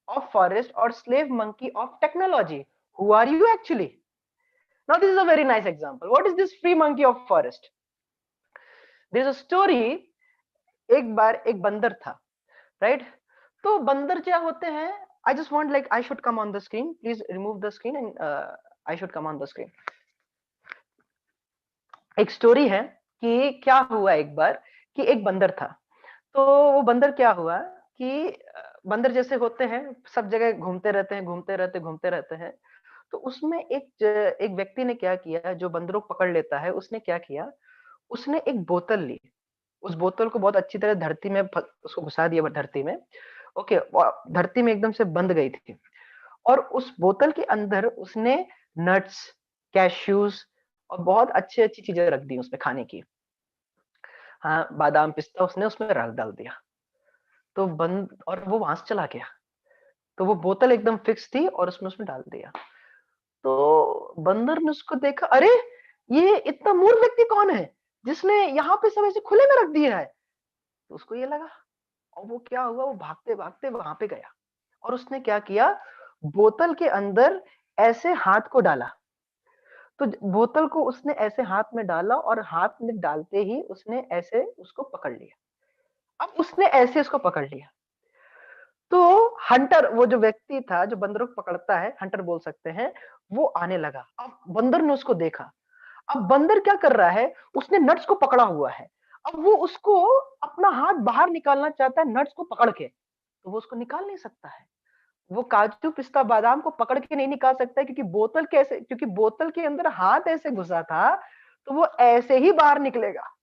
or slave monkey of technology? Who are you actually? Now this is a very nice example. What is this free monkey of forest? There is a story. एक बार एक बंदर था, right? तो बंदर क्या होते हैं, I just want, like, I should come on the screen. Please remove the screen and I should come on the screen. एक स्टोरी है कि क्या हुआ एक बार कि एक बंदर था। तो वो बंदर क्या हुआ कि बंदर जैसे होते हैं सब जगह घूमते रहते हैं, घूमते रहते हैं। तो उसमें एक व्यक्ति ने क्या किया, जो बंदरों को पकड़ लेता है, उसने क्या किया, उसने एक बोतल ली। उस बोतल को बहुत अच्छी तरह धरती में उसको घुसा दिया धरती में। ओके, धरती में एकदम से बंद गई थी। और उस बोतल के अंदर उसने नट्स, कैश्यूज और बहुत अच्छी अच्छी चीजें रख दी उसमें खाने की। हाँ, बादाम पिस्ता उसने उसमें रख डाल दिया। तो बंद, और वो वहां से चला गया। तो वो बोतल एकदम फिक्स थी और उसमें उसमें डाल दिया। तो बंदर ने उसको देखा, अरे ये इतना मूर्ख व्यक्ति कौन है जिसने यहाँ पे सब ऐसे खुले में रख दिया है। तो उसको ये लगा, और वो क्या हुआ, वो भागते भागते वहां पे गया और उसने क्या किया, बोतल के अंदर ऐसे हाथ को डाला। तो बोतल को उसने ऐसे हाथ में डाला और हाथ में डालते ही उसने ऐसे उसको पकड़ लिया। अब उसने ऐसे उसको पकड़ लिया। तो हंटर, वो जो व्यक्ति था जो बंदरों को पकड़ता है, हंटर बोल सकते हैं, वो आने लगा। अब बंदर ने उसको देखा। अब बंदर क्या कर रहा है, उसने नट्स को पकड़ा हुआ है। अब वो उसको अपना हाथ बाहर निकालना चाहता है नट्स को पकड़ के, तो वो उसको निकाल नहीं सकता है। वो काजू पिस्ता बादाम को पकड़ के नहीं निकाल सकता है, क्योंकि बोतल के अंदर हाथ ऐसे घुसा था, तो वो ऐसे ही बाहर निकलेगा।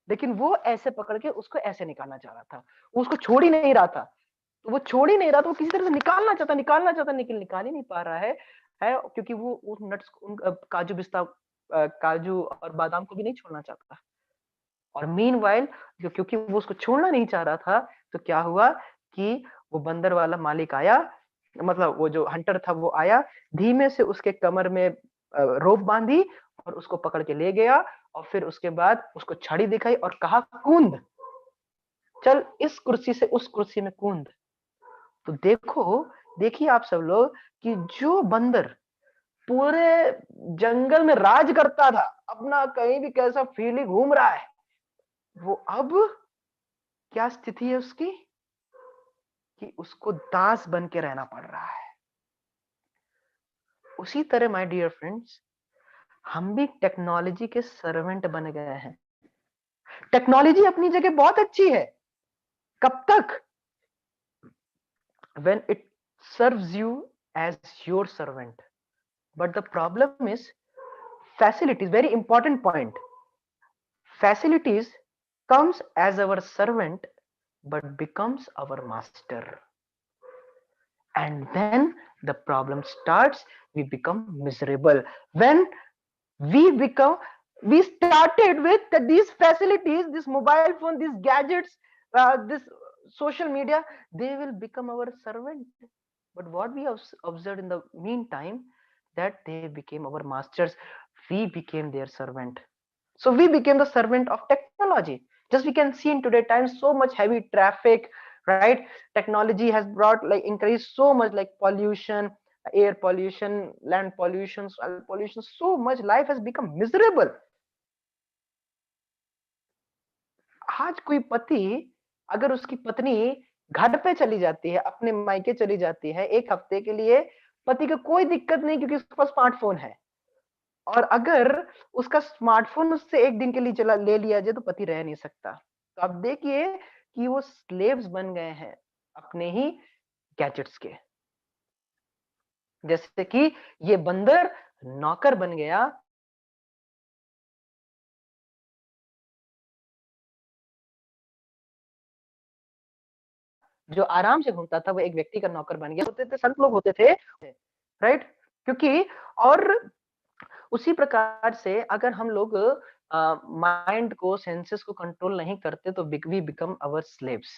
लेकिन वो ऐसे पकड़ के उसको ऐसे निकालना चाह रहा था, वो उसको छोड़ ही नहीं रहा था। तो वो छोड़ ही नहीं रहा था, वो किसी तरह से निकालना चाहता, लेकिन निकाल ही नहीं पा रहा है क्योंकि वो उस नट्स, काजू पिस्ता, काजू और बादाम को भी नहीं छोड़ना चाहता। और मीनवाइल, क्योंकि वो उसको छोड़ना नहीं चाह रहा था, तो क्या हुआ कि वो बंदर वाला मालिक आया, मतलब वो जो हंटर था वो आया, धीमे से उसके कमर में रोप बांधी और उसको पकड़ के ले गया। और फिर उसके बाद उसको छड़ी दिखाई और कहा, कूद, चल इस कुर्सी से उस कुर्सी में कूद। तो देखिए आप सब लोग कि जो बंदर पूरे जंगल में राज करता था, अपना कहीं भी कैसा फ्रीली घूम रहा है, वो अब क्या स्थिति है उसकी, कि उसको दास बन के रहना पड़ रहा है। उसी तरह माय डियर फ्रेंड्स, हम भी टेक्नोलॉजी के सर्वेंट बन गए हैं। टेक्नोलॉजी अपनी जगह बहुत अच्छी है, कब तक, when it serves you as your servant. But the problem is facilities, very important point. Facilities comes as our servant but becomes our master. And then the problem starts, we become miserable. When we become, we started with these facilities, this mobile phone, these gadgets, this social media, they will become our servant. But what we have observed in the meantime, that they became our masters, we became their servant. So we became the servant of technology. Just we can see in today times so much heavy traffic, right? Technology has brought, like, increased so much, like pollution, air pollution, land pollution, soil pollution, so much. Life has become miserable. आज कोई पति, अगर उसकी पत्नी घर पे चली जाती है, अपने मायके चली जाती है एक हफ्ते के लिए, पति को कोई दिक्कत नहीं क्योंकि उसके पास स्मार्टफोन है। और अगर उसका स्मार्टफोन उससे एक दिन के लिए चला ले लिया जाए तो पति रह नहीं सकता। तो आप देखिए कि वो स्लेव्स बन गए हैं अपने ही गैजेट्स के। जैसे कि ये बंदर नौकर बन गया, जो आराम से घूमता था वो एक व्यक्ति का नौकर बन गया। होते थे, संत लोग होते थे, राइट? क्योंकि और उसी प्रकार से अगर हम लोग माइंड को, सेंसेस को कंट्रोल नहीं करते तो वी बिकम आवर स्लेव्स।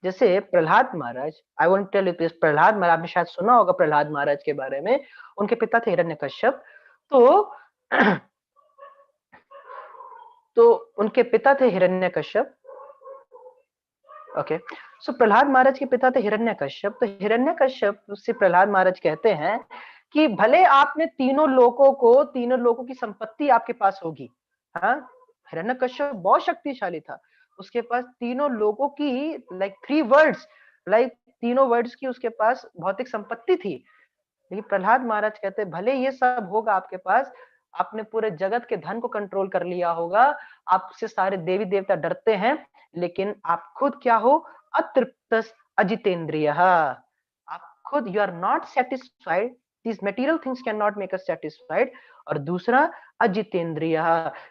जैसे Prahlad Maharaj, I want tell you this, Prahlad Maharaj, आपने शायद सुना होगा प्रहलाद महाराज के बारे में। उनके पिता थे हिरण्यकश्यप। तो तो उनके पिता थे हिरण्यकश्यप। ओके, सो प्रहलाद महाराज के पिता थे हिरण्यकश्यप। तो हिरण्यकश्यप से प्रहलाद महाराज कहते हैं कि भले आपने तीनों लोगों की संपत्ति आपके पास होगी। हाँ, हिरण्यकश्यप बहुत शक्तिशाली था, उसके पास तीनों लोगों की, लाइक थ्री वर्ड्स, लाइक तीनों वर्ड्स की उसके पास भौतिक संपत्ति थी। लेकिन प्रहलाद महाराज कहते हैं भले ये सब होगा आपके पास, आपने पूरे जगत के धन को कंट्रोल कर लिया होगा, आपसे सारे देवी देवता डरते हैं, लेकिन आप खुद क्या हो? अतृप्त अजितेंद्रिय। आप खुद you are not satisfied, these material things cannot make us satisfied. और दूसरा अजितेंद्रिय,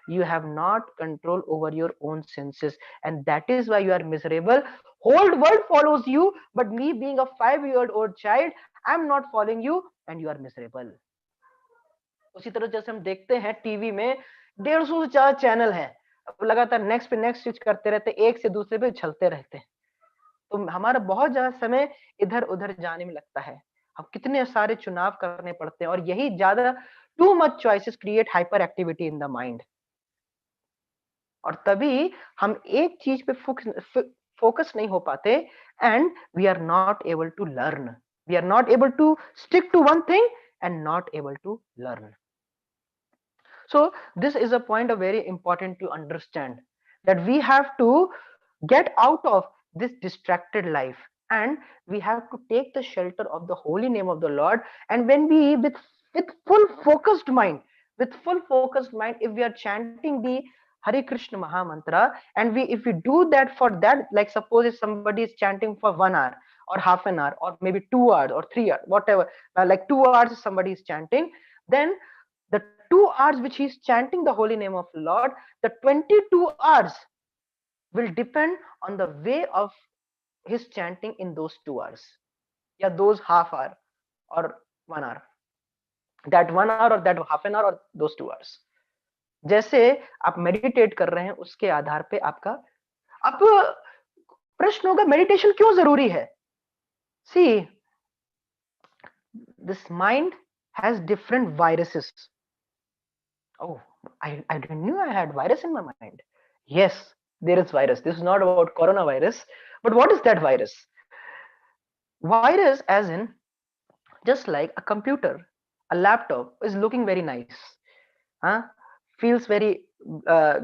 you have not control over your own senses, and that is why you are miserable. Whole world follows you, but me being a 5-year-old child, I am not following you and you are miserable. उसी तरह जैसे हम देखते हैं TV में 150 से ज्यादा channel है, लगातार नेक्स्ट पे नेक्स्ट स्विच करते रहते, एक से दूसरे पे उछलते रहते हैं, तो हमारा बहुत ज्यादा समय इधर उधर जाने में लगता है। हम कितने सारे चुनाव करने पड़ते हैं, और यही ज्यादा too much choices create hyper activity in the mind, और तभी हम एक चीज पे फोकस नहीं हो पाते, and we are not able to learn, we are not able to stick to one thing and not able to learn. So this is a point of very important to understand, that we have to get out of this distracted life, and we have to take the shelter of the holy name of the Lord. And when we with full focused mind, if we are chanting the Hare Krishna Maha Mantra, and we if we do that, for that, like suppose if somebody is chanting for 1 hour or half an hour or maybe 2 hours or 3 hours, whatever, like 2 hours somebody is chanting, then the 2 hours which he is chanting the holy name of the Lord, the 22 hours will depend on the way of his chanting in those 2 hours, या those half hour or 1 hour, that 1 hour or that half an hour or those 2 hours. जैसे आप meditate कर रहे हैं, उसके आधार पे आपका, अब प्रश्न होगा मेडिटेशन क्यों जरूरी है? See, this mind has different viruses. Oh, I didn't know I had virus in my mind. Yes, there is virus. This is not about coronavirus, but what is that virus? Virus, as in, just like a computer, a laptop is looking very nice, huh? Feels very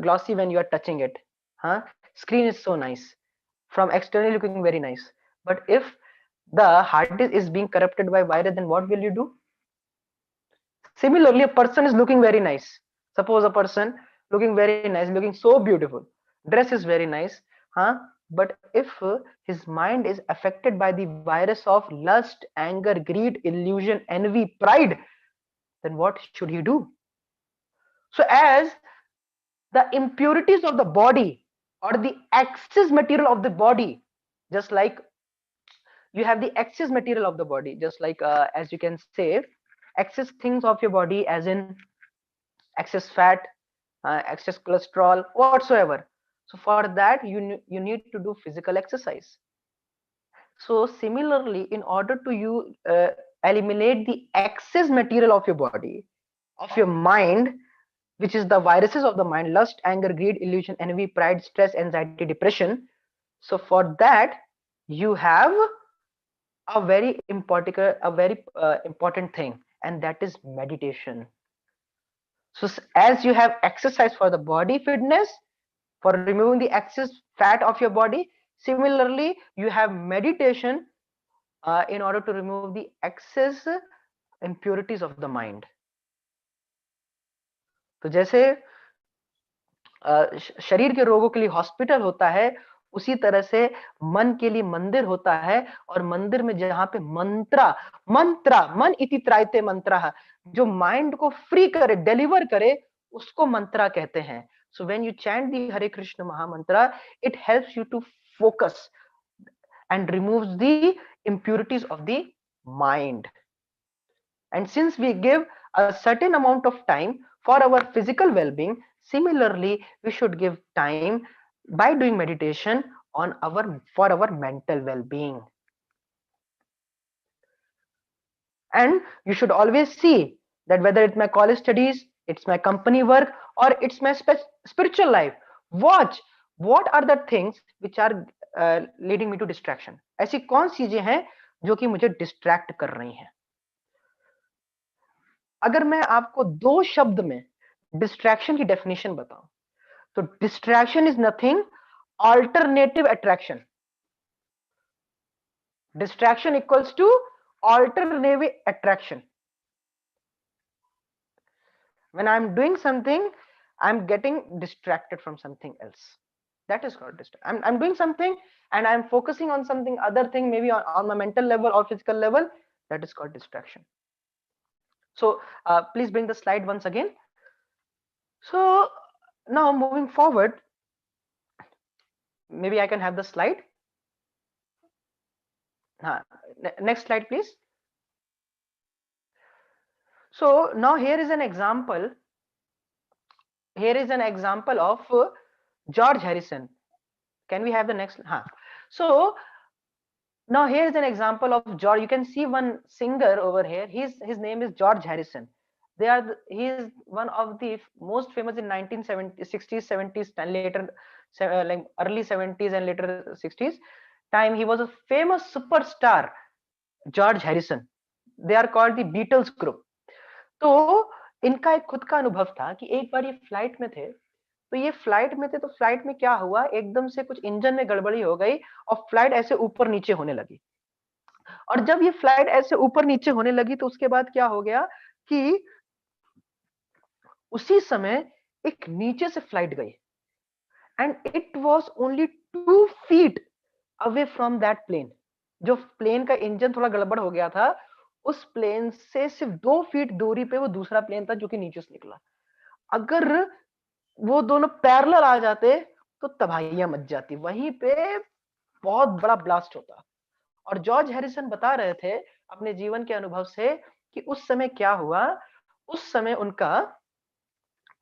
glossy when you are touching it, huh? Screen is so nice, from externally looking very nice. But if the hard disk is being corrupted by virus, then what will you do? Similarly, a person is looking very nice. Suppose a person looking very nice, looking so beautiful, dress is very nice, huh? But if his mind is affected by the virus of lust, anger, greed, illusion, envy, pride, then what should he do? So as the impurities of the body or the excess material of the body, just like you have the excess material of the body, just like as you can say, excess things of your body, as in excess fat, excess cholesterol, whatsoever. So for that, you need to do physical exercise. So similarly, in order to eliminate the excess material of your body, of your mind, which is the viruses of the mind, lust, anger, greed, illusion, envy, pride, stress, anxiety, depression. So for that, you have a very important thing, and that is meditation. So as you have exercise for the body fitness, for removing the excess fat of your body, similarly you have meditation in order to remove the excess impurities of the mind. तो जैसे शरीर के रोगों के लिए hospital होता है, उसी तरह से मन के लिए मंदिर होता है, और मंदिर में जहां पे मन इति त्रायते मंत्र, जो माइंड को फ्री करे, डिलीवर करे, उसको मंत्रा कहते हैं. So when you chant the Hare Krishna Maha Mantra, it helps you to focus and removes the impurities of the mind. And since we give a certain amount of time for our physical well-being, similarly we should give time by doing meditation for our mental well-being. And you should always see that whether it's my college studies, it's my company work, or it's my spiritual life, watch what are the things which are leading me to distraction. ऐसी कौन चीजें हैं जो कि मुझे distract कर रही हैं. अगर मैं आपको 2 शब्द में डिस्ट्रैक्शन की डेफिनेशन बताऊं, तो distraction is nothing alternative attraction. Distraction equals to alternative attraction. When I'm doing something, I'm getting distracted from something else. That is called distract. I'm doing something and I'm focusing on something other thing, maybe on my mental level or physical level. That is called distraction. So please bring the slide once again. So now moving forward, maybe I can have the slide. Next slide, please. So now here is an example. Here is an example of George Harrison. Can we have the next? So now here is an example of George. You can see one singer over here. His name is George Harrison. He is one of the most famous in 1970s, 60s, 70s, and later like early 70s and later 60s time. He was a famous superstar, George Harrison. They are called the Beatles group. तो इनका एक खुद का अनुभव था कि एक बार ये फ्लाइट में थे, तो ये फ्लाइट में थे, तो फ्लाइट में क्या हुआ, एकदम से कुछ इंजन में गड़बड़ी हो गई और फ्लाइट ऐसे ऊपर नीचे होने लगी। और जब ये फ्लाइट ऐसे ऊपर नीचे होने लगी तो उसके बाद क्या हो गया कि उसी समय एक नीचे से फ्लाइट गई and it was only 2 feet away from that plane. जो प्लेन का इंजन थोड़ा गड़बड़ हो गया था, उस प्लेन से सिर्फ 2 फीट दूरी पे वो दूसरा प्लेन था जो कि नीचे से निकला। अगर वो दोनों पैरेलल आ जाते तो तबाहियां मच जाती, वहीं पे बहुत बड़ा ब्लास्ट होता। और जॉर्ज हैरिसन बता रहे थे अपने जीवन के अनुभव से कि उस समय क्या हुआ। उस समय उनका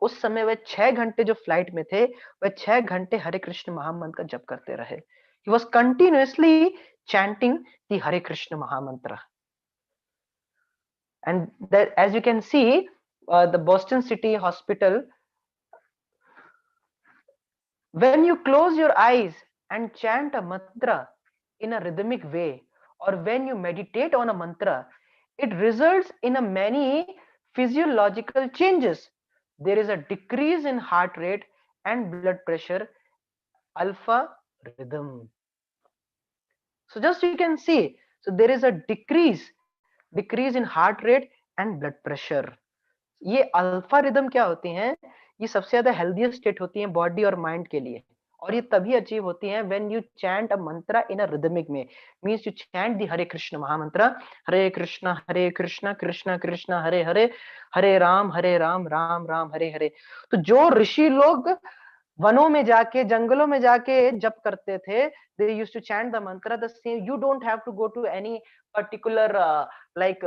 उस समय वे 6 घंटे जो फ्लाइट में थे, वह 6 घंटे हरे कृष्ण महामंत्र का जप करते रहे। He was continuously chanting the Hare Krishna Mahamantra. And that, as you can see, the Boston City Hospital, when you close your eyes and chant a mantra in a rhythmic way, or when you meditate on a mantra, it results in a many physiological changes. There is a decrease in heart rate and blood pressure, alpha rhythm. So just you can see, so there is a decrease in heart rate and blood pressure. ये alpha rhythm क्या होती हैं? ये सबसे ज्यादा healthiest state होती हैं body और माइंड के लिए, और ये तभी अचीव होती हैं when you chant a Mantra in a rhythmic में, मींस यू चैंट द हरे कृष्ण महामंत्र, हरे कृष्ण कृष्ण कृष्ण हरे हरे, हरे राम राम राम हरे हरे। तो जो ऋषि लोग वनों में जाके, जंगलों में जाके जप करते थे, they used to chant the mantra the same. You don't have to go to any particular like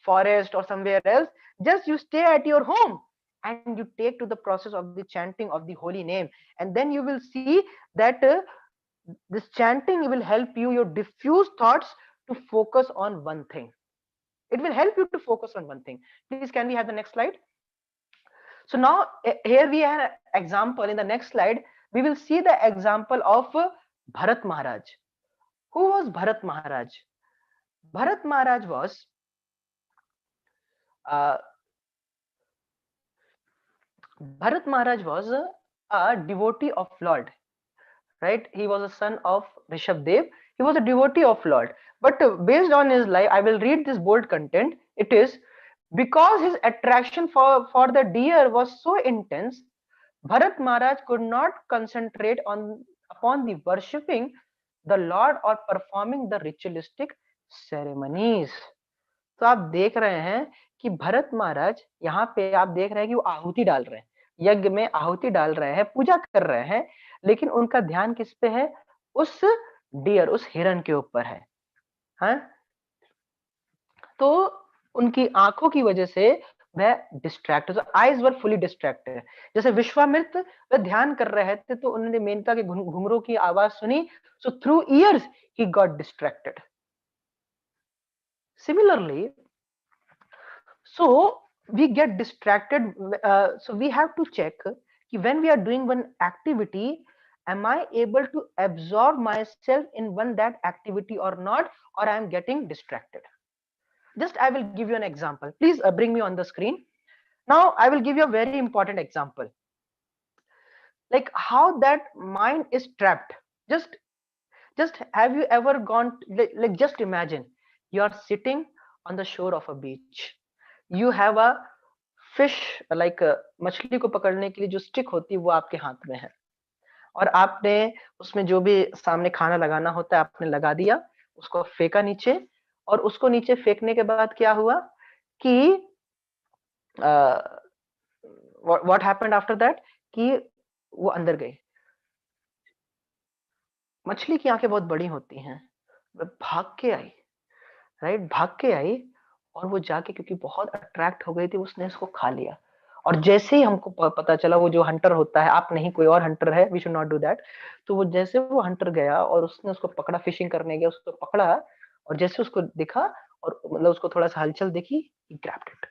forest or somewhere else. Just you stay at your home and you take to the process of the chanting of the holy name, and then you will see that this chanting will help you your diffuse thoughts to focus on one thing. It will help you to focus on one thing. Please, can we have the next slide? So now here we have an example. In the next slide, we will see the example of Bharat Maharaj. Who was Bharat Maharaj? Bharat Maharaj was uh, a devotee of Lord, right? He was a son of Rishabh Dev. He was a devotee of Lord. But based on his life, I will read this bold content. It is because his attraction for the deer was so intense, Bharat Maharaj could not concentrate upon the worshipping the Lord or performing the ritualistic ceremonies. तो आप देख रहे हैं कि भरत महाराज यहाँ पे आप देख रहे हैं कि वो आहुति डाल रहे हैं, यज्ञ में आहुति डाल रहे हैं, पूजा कर रहे हैं, लेकिन उनका ध्यान किस पे है? उस डियर, उस हिरन के ऊपर है। हाँ? तो उनकी आंखों की वजह से वह डिस्ट्रैक्ट, आईज वर फुली डिस्ट्रैक्टेड। जैसे विश्वामित्र वह ध्यान कर रहे थे तो उन्होंने मेनका के घुंघरू की आवाज सुनी, so through years he got distracted. Similarly, so we get distracted, so we have to check when we are doing one activity, am I able to absorb myself in that activity or not, or I am getting distracted. Just I will give you an example. Please bring me on the screen. Now I will give you a very important example, like how that mind is trapped. Just have you ever gone, like just imagine you are sitting on the shore of a beach. You have a fish like मछली को पकड़ने के लिए जो stick होती है वो आपके हाथ में है, और आपने उसमें जो भी सामने खाना लगाना होता है आपने लगा दिया, उसको फेंका नीचे, और उसको नीचे फेंकने के बाद क्या हुआ कि व्हाट हैपेंड आफ्टर दैट, कि वो अंदर गई। मछली की आंखें बहुत बड़ी होती हैं, वो भाग के आई, राइट, भाग के आई, और वो जाके क्योंकि बहुत अट्रैक्ट हो गई थी उसने इसको खा लिया। और जैसे ही हमको पता चला, वो जो हंटर होता है, आप नहीं कोई और हंटर है, we should not do that, तो वो जैसे वो हंटर गया और उसने उसको पकड़ा, फिशिंग करने गया, उसको पकड़ा, और जैसे उसको दिखा और मतलब उसको थोड़ा सा हलचल देखी, ही ग्रैब्ड इट।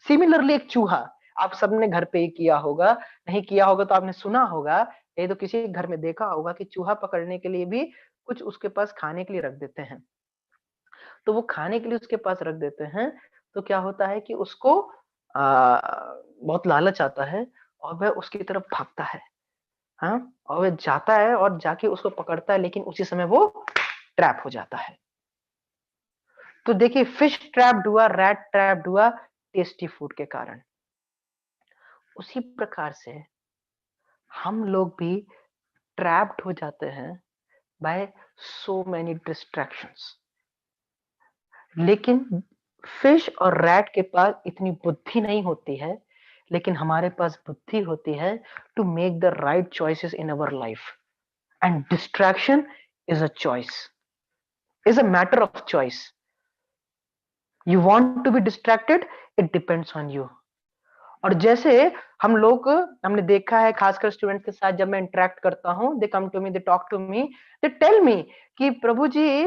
सिमिलरली एक चूहा, आप सबने घर पे ही किया होगा, नहीं किया होगा तो आपने सुना होगा, ये तो किसी घर में देखा होगा कि चूहा पकड़ने के लिए भी कुछ उसके पास खाने के लिए रख देते हैं। तो वो खाने के लिए उसके पास रख देते हैं, तो क्या होता है कि उसको बहुत लालच आता है और वह उसकी तरफ भागता है। हाँ, और वह जाता है और जाके उसको पकड़ता है, लेकिन उसी समय वो ट्रैप हो जाता है। तो देखिए, फिश ट्रैप्ड हुआ, रैट ट्रैप्ड हुआ टेस्टी फूड के कारण। उसी प्रकार से हम लोग भी ट्रैप्ड हो जाते हैं बाय सो मेनी डिस्ट्रैक्शंस। लेकिन फिश और रैट के पास इतनी बुद्धि नहीं होती है, लेकिन हमारे पास बुद्धि होती है to make the right choices in our life. And distraction is a choice, is a matter of choice. You want to be distracted, it depends on you. और जैसे हम लोग, हमने देखा है खासकर स्टूडेंट के साथ, जब मैं इंटरेक्ट करता हूं, they come to me, they talk to me, they tell me कि Prabhu ji,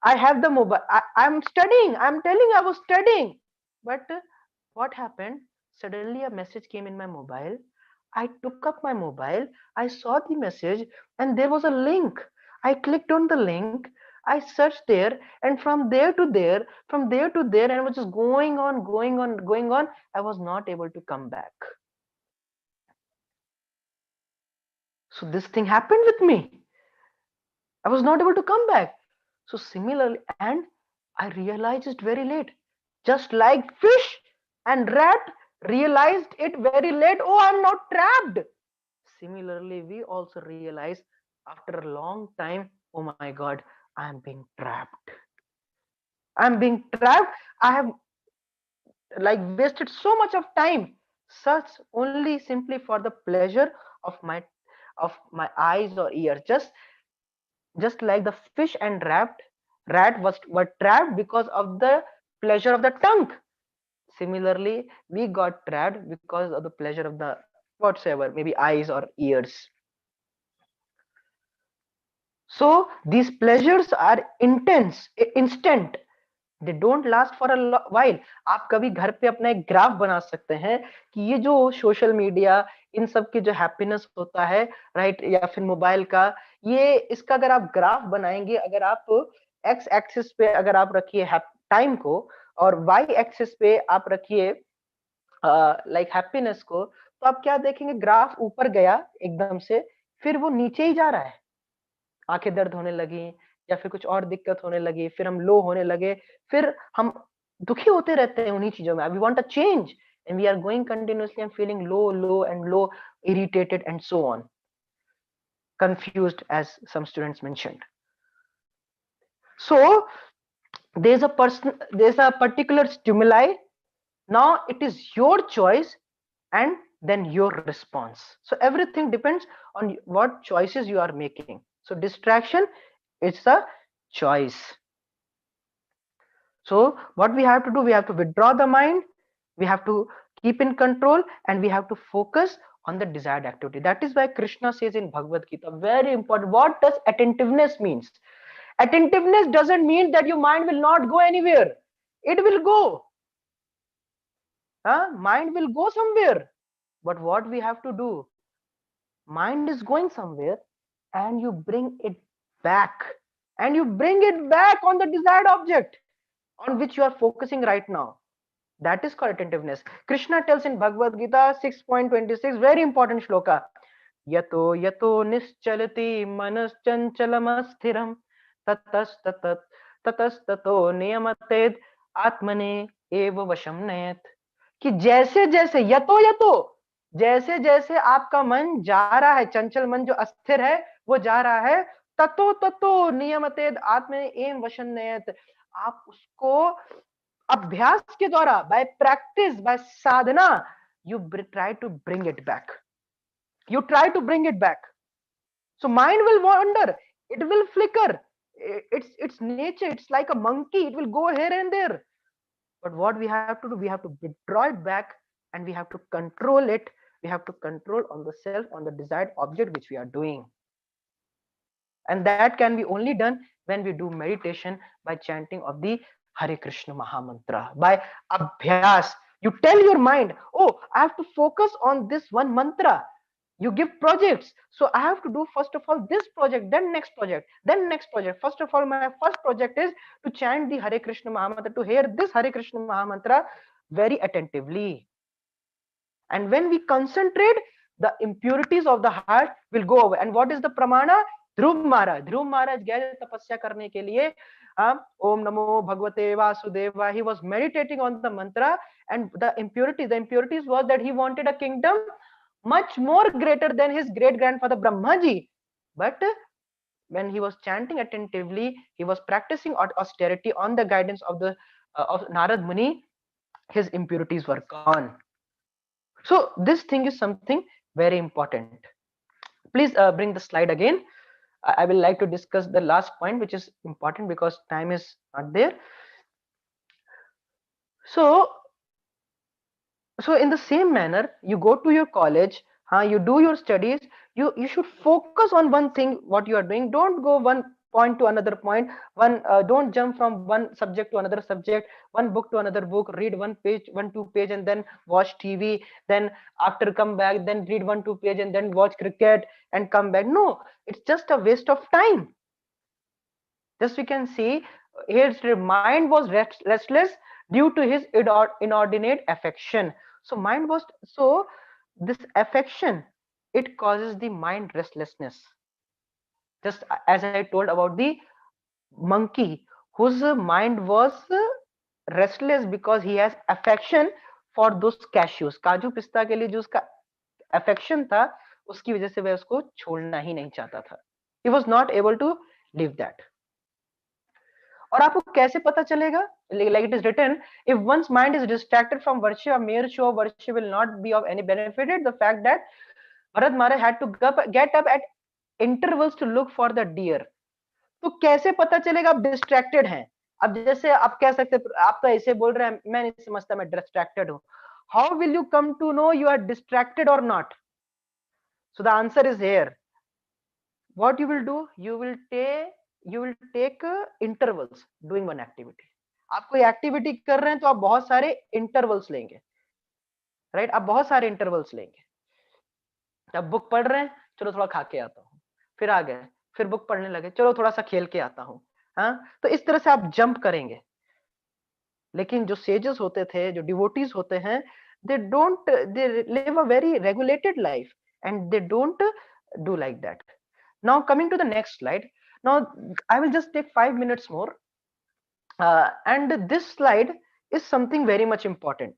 I have the mobile, I am studying, I am telling I was studying, but what happened, suddenly a message came in my mobile. I took up my mobile, I saw the message, and there was a link. I clicked on the link, I searched there, and from there to there, from there to there, and I was just going on, going on, going on. I was not able to come back. So this thing happened with me. I was not able to come back. So similarly, and I realized it very late. Just like fish and rat realized it very late. Oh, I'm not trapped. Similarly, we also realize after a long time, oh my God, I'm being trapped. I'm being trapped. I have like wasted so much of time, such only simply for the pleasure of my eyes or ears. Just like the fish and rat were trapped because of the pleasure of the tongue. Similarly, we got trapped because of the pleasure of the whatsoever, maybe eyes or ears. So these pleasures are intense, instant. They don't last for a while. आप कभी घर पे अपना एक graph बना सकते हैं कि ये जो सोशल मीडिया, इन सब की जो हैप्पीनेस होता है, राइट, या फिर मोबाइल का, ये इसका अगर आप ग्राफ बनाएंगे, अगर आप एक्स एक्सिस पे अगर आप रखिए टाइम को, और वाई एक्सिस पे आप रखिए लाइक हैप्पीनेस को, तो आप क्या देखेंगे, ग्राफ ऊपर गया एकदम से, फिर वो नीचे ही जा रहा है। आंखें दर्द होने लगी, या फिर कुछ और दिक्कत होने लगी, फिर हम लो होने लगे, फिर हम दुखी होते रहते हैं उन्हीं चीजों में। We want a change and we are going continuously and feeling low low and low, irritated and so on, confused as some students mentioned. So there's a particular stimuli. Now it is your choice and then your response. So everything depends on what choices you are making. So distraction, it's a choice. So what we have to do, we have to withdraw the mind, we have to keep in control, and we have to focus on the desired activity. That is why Krishna says in Bhagavad Gita, very important, what does attentiveness means? Attentiveness doesn't mean that your mind will not go anywhere. It will go. Mind will go somewhere. But what we have to do, mind is going somewhere, and you bring it back. And you bring it back on the desired object on which you are focusing right now. That is called attentiveness. Krishna tells in Bhagavad Gita 6.26, very important shloka. Yato yato nischalati manaschanchalamassthiram tatastatat tatastato niyamated atmane eva vasham nayat. कि जैसे जैसे यतो यतो, जैसे जैसे आपका मन जा रहा है, चंचल मन जो अस्थिर है वो जा रहा है, ततो ततो नियमतेद आत्मे एम वशन नयत, आप उसको अभ्यास के द्वारा, by practice, by sadhana, you try to bring it back, you try to bring it back. So mind will wander, it will flicker, it's nature, it's like a monkey, it will go here and there. But what we have to do, we have to withdraw it back, and we have to control it, we have to control on the self, on the desired object which we are doing. And that can be only done when we do meditation by chanting of the Hare Krishna Mahamantra, by abhyas. You tell your mind, oh, I have to focus on this one mantra. You give projects, so I have to do first of all this project, then next project, then next project. First of all, my first project is to chant the Hare Krishna Mahamantra, to hear this Hare Krishna Mahamantra very attentively. And when we concentrate, the impurities of the heart will go away. And what is the pramana? Dhruv Maharaj गए तपस्या करने के लिए, Om Namo Bhagavate Vasudeva, he was meditating on the mantra, and the impurities was that he wanted a kingdom much more greater than his great grandfather Brahmaji. But when he was chanting attentively, he was practicing austerity on the guidance of the of Narad Muni, his impurities were gone. So this thing is something very important. Please bring the slide again. I will like to discuss the last point, which is important because time is not there. So in the same manner, you go to your college, you do your studies, you should focus on one thing what you are doing. Don't go one point to another point, don't jump from one subject to another subject, one book to another book, read one page, 1-2 page, and then watch TV, then after come back, then read 1-2 page, and then watch cricket and come back. No, it's just a waste of time. Just we can see his mind was restless due to his inordinate affection. So mind was, so this affection, it causes the mind restlessness. Just as I told about the monkey whose mind was restless because he has affection for those cashews, काजू पिस्ता के लिए जो उसका affection था, उसकी वजह से वह उसको छोड़ना ही नहीं चाहता था. He was not able to leave that. और आपको कैसे पता चलेगा? Like it is written, if one's mind is distracted from virtue, a mere show of virtue will not be of any benefit. The fact that Bharat Maharaj had to get up at intervals to look for the deer. तो कैसे पता चलेगा आप distracted हैं? अब जैसे आप कह सकते, आप तो ऐसे बोल रहे हैं, मैं नहीं समझता मैं distracted हूँ. How will you come to know you are distracted or not? So the answer is here. What you will do? You will take intervals doing one activity. आप कोई एक्टिविटी कर रहे हैं तो आप बहुत सारे इंटरवल्स लेंगे, राइट? आप बहुत सारे इंटरवल्स लेंगे. अब बुक पढ़ रहे हैं, चलो थोड़ा खा के आता हूँ, फिर आ गए, फिर बुक पढ़ने लगे, चलो थोड़ा सा खेल के आता हूँ. तो इस तरह से आप जंप करेंगे. लेकिन जो सेजेस होते थे, जो डिवोटीज होते हैं, they live a very regulated life and they don't do like that. Now coming to the next slide. Now I will just take 5 minutes more, and this slide is something very much important,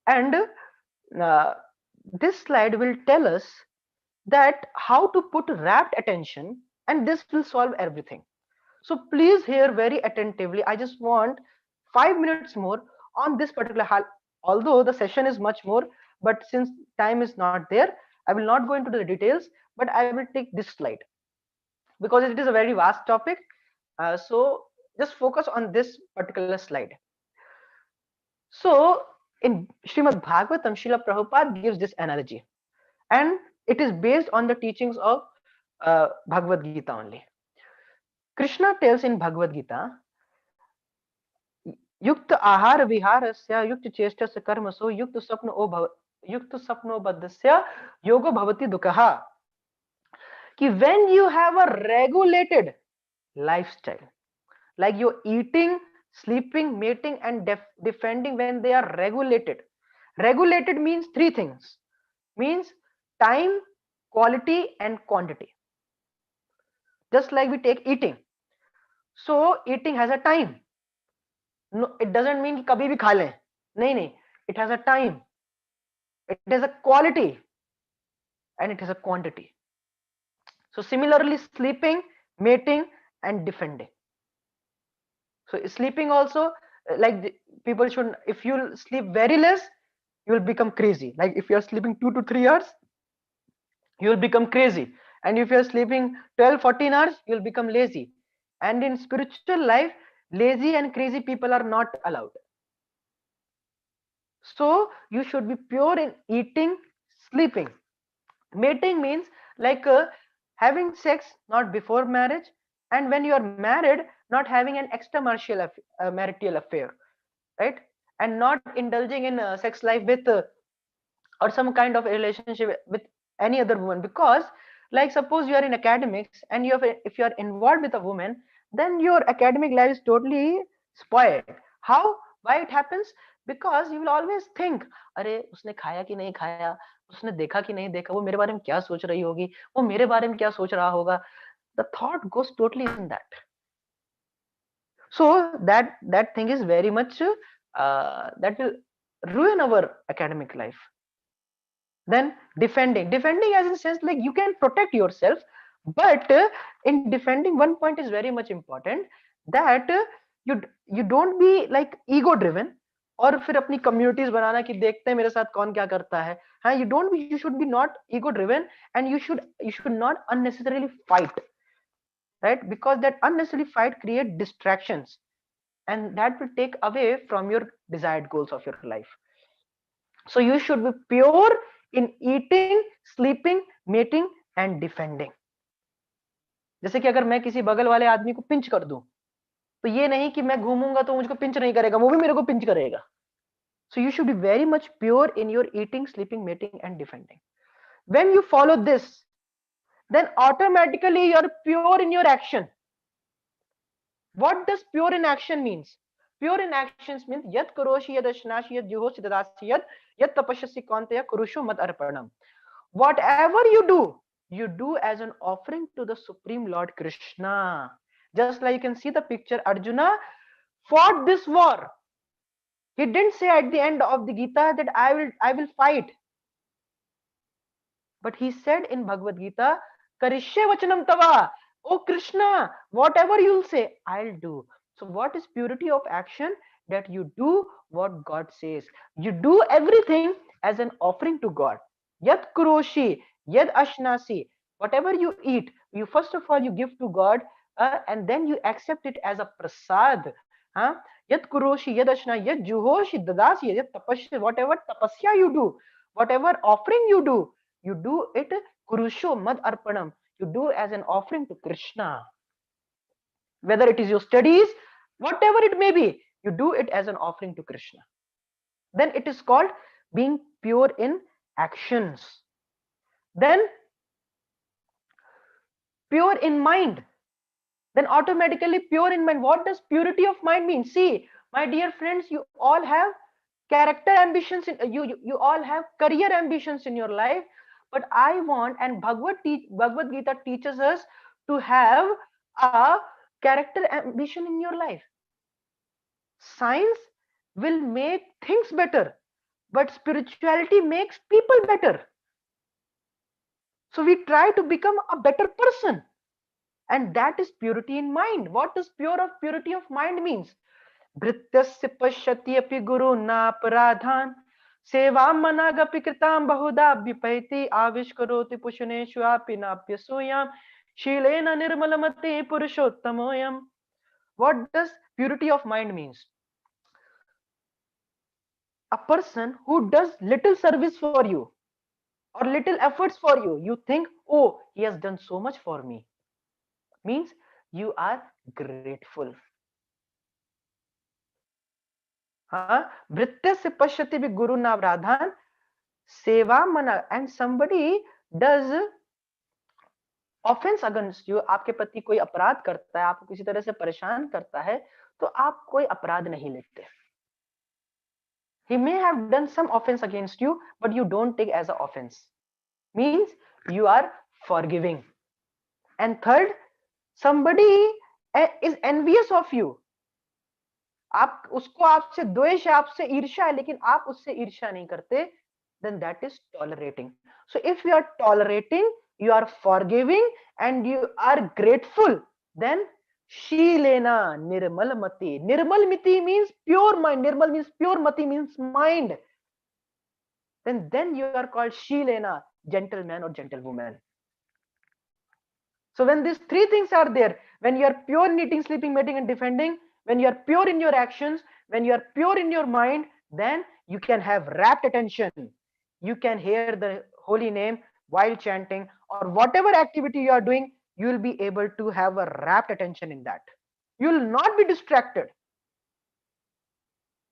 and this slide will tell us that how to put rapt attention, and this will solve everything. So please hear very attentively. I just want 5 minutes more on this particular hal. Although the session is much more, but since time is not there, I will not go into the details, but I will take this slide because it is a very vast topic. So just focus on this particular slide. So in Srimad Bhagavatam, Srila Prabhupada gives this analogy, and it is based on the teachings of Bhagavad Gita only. Krishna tells in Bhagavad Gita, युक्त आहार विहारस्य युक्त चेष्टस्य कर्मसु युक्त स्वप्नो बद्धस्य योगो भवति दुःखः. कि when you have a regulated lifestyle, like you're eating, sleeping, mating, and defending, when they are regulated means three things, means time, quality, and quantity. Just like we take eating, so eating has a time. No, it doesn't mean कि कभी भी खा लें, नहीं. it has a time, it has a quality, and it has a quantity. So similarly, sleeping, mating, and defending. So sleeping also, like people should, if you sleep very less, you will become crazy. Like if you are sleeping 2 to 3 hours, you will become crazy. And if you are sleeping 12, 14 hours, you will become lazy. And in spiritual life, lazy and crazy people are not allowed. So you should be pure in eating, sleeping. Mating means like having sex not before marriage, and when you are married, not having an extramarital marital affair, right? And not indulging in sex life with or some kind of relationship with any other woman, because like suppose you are in academics and you have if you are involved with a woman, then your academic life is totally spoiled. How? Why it happens? Because you will always think, अरे उसने खाया कि नहीं खाया, उसने देखा कि नहीं देखा, वो मेरे बारे में क्या सोच रही होगी, वो मेरे बारे में क्या सोच रहा होगा. The thought goes totally in that. So that thing is very much that will ruin our academic life. Then defending as in sense like you can protect yourself, but in defending one point is very much important, that you don't be like ego driven, और फिर अपनी communities बनाना कि देखते हैं मेरे साथ कौन क्या करता है. हाँ, you should be not ego driven, and you should not unnecessarily fight, right? Because that unnecessary fight create distractions, and that will take away from your desired goals of your life. So you should be pure in eating, sleeping, mating and defending. जैसे कि अगर मैं किसी बगल वाले आदमी को pinch कर दूं, तो ये नहीं कि मैं घूमूंगा तो मुझको पिंच नहीं करेगा, वो भी मेरे को पिंच करेगा. So you should be very much pure in your eating, sleeping, mating and defending. When you follow this, then automatically you are pure in your action. What does pure in action means? Pure in actions means yat karoshi yad ashnashi yad juhoshi dadasi yat tapashyasi kantaya kurusho mad arpanam. Whatever you do as an offering to the Supreme Lord Krishna. Just like you can see the picture, Arjuna fought this war. He didn't say at the end of the Gita that I will fight. But he said in Bhagavad Gita, Karishye vachanam tava. Oh Krishna, whatever you'll say, I'll do. So what is purity of action? That you do what God says. You do everything as an offering to God. Yat kuroshi, yad ashnasi. Whatever you eat, you first of all you give to God, and then you accept it as a prasad. Huh? Yat kuroshi, yad ashna, yad juhoshi, dadasi, yad tapasya. Whatever tapasya you do, whatever offering you do it kurusho mad arpanam. You do as an offering to Krishna. Whether it is your studies, whatever it may be, you do it as an offering to Krishna. Then it is called being pure in actions. Then pure in mind. Then automatically pure in mind. What does purity of mind mean? See, my dear friends, you all have character ambitions in you all have career ambitions in your life, but I want, and Bhagavad Gita teaches us to have a character ambition in your life. Science will make things better, but spirituality makes people better. So we try to become a better person, and that is purity in mind. What does purity of mind means? भृत्यस्य पश्यति अपि गुरु नापराधान सेवां मनागपि कृतां बहुधा विपैति आविष्करोति पुष्णेष्वापि नाप्यसूयां शीलेन निर्मलमते पुरुषोत्तमोऽयम्. What does purity of mind means? A person who does little service for you or little efforts for you, you think, oh, he has done so much for me, means you are grateful. Vrityasya pashyati bi guru navradhan seva mana. And somebody does offense against you, आपके प्रति कोई अपराध करता है, आपको किसी तरह से परेशान करता है, तो आप कोई अपराध नहीं लेते. He may have done some offense against you, but you don't take as an offense. Means you are forgiving. And third, somebody is envious of you. आप उसको, आपसे द्वेष है, आपसे ईर्ष्या है, लेकिन आप उससे ईर्ष्या नहीं करते, then that is tolerating. So if you are tolerating, you are forgiving, and you are grateful, then Shilena Nirmal Mati. Nirmal Mati means pure mind. Nirmal means pure, Mati means mind. Then you are called Shilena, gentleman or gentlewoman. So when these three things are there, when you are pure in eating, sleeping, mating, and defending, when you are pure in your actions, when you are pure in your mind, then you can have rapt attention. You can hear the holy name while chanting, or whatever activity you are doing, you will be able to have a rapt attention in that. You will not be distracted.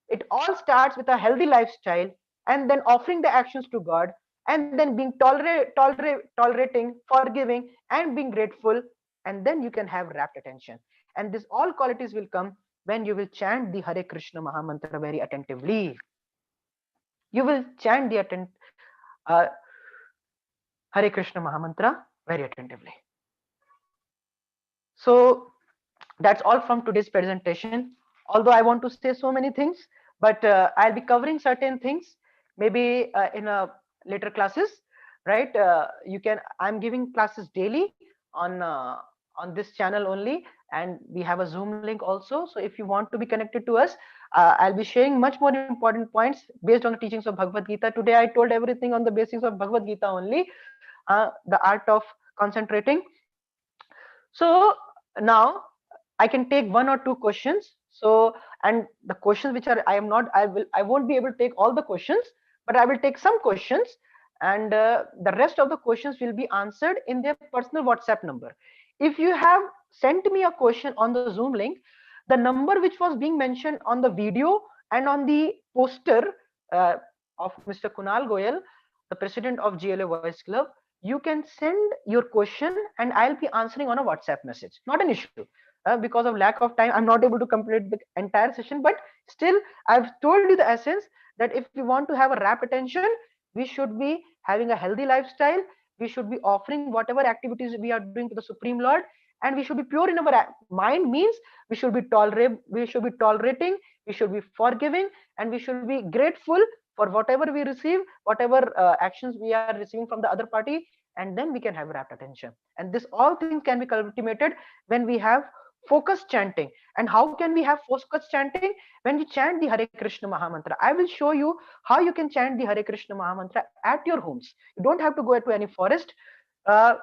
It all starts with a healthy lifestyle, and then offering the actions to God, and then being tolerating, forgiving, and being grateful, and then you can have rapt attention. And these all qualities will come when you will chant the Hare Krishna Mahamantra very attentively. You will chant the uh, Hare Krishna Mahamantra very attentively. So that's all from today's presentation. Although I want to say so many things, but I'll be covering certain things maybe in later classes, right? You can, I'm giving classes daily on this channel only, and we have a Zoom link also. So if you want to be connected to us, I'll be sharing much more important points based on the teachings of Bhagavad Gita. Today I told everything on the basis of Bhagavad Gita only, the art of concentrating. So now I can take one or two questions. So, and the questions which are, I won't be able to take all the questions, but I will take some questions, and the rest of the questions will be answered in their personal WhatsApp number. If you have sent me a question on the Zoom link, the number which was being mentioned on the video and on the poster uh, of Mr. Kunal Goyal, the president of GLA Voice Club, you can send your question and I'll be answering on a WhatsApp message. Not an issue. Because of lack of time, I'm not able to complete the entire session, but still, I've told you the essence that if we want to have a rapt attention, we should be having a healthy lifestyle. We should be offering whatever activities we are doing to the Supreme Lord, and we should be pure in our mind. Means we should be tolerating, we should be forgiving, and we should be grateful for whatever we receive, whatever actions we are receiving from the other party, and then we can have rapt attention. And this all things can be cultivated when we have focused chanting. And how can we have focused chanting? When you chant the Hare Krishna Mahamantra. I will show you how you can chant the Hare Krishna Mahamantra at your homes. You don't have to go to any forest. uh,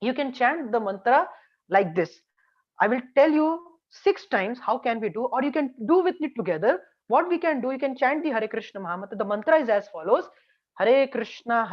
you can chant the mantra like this. I will tell you 6 times how can we do, or you can do with it together. What we can do, you can chant the Hare Krishna Mahamantra. The mantra is as follows: Hare Krishna,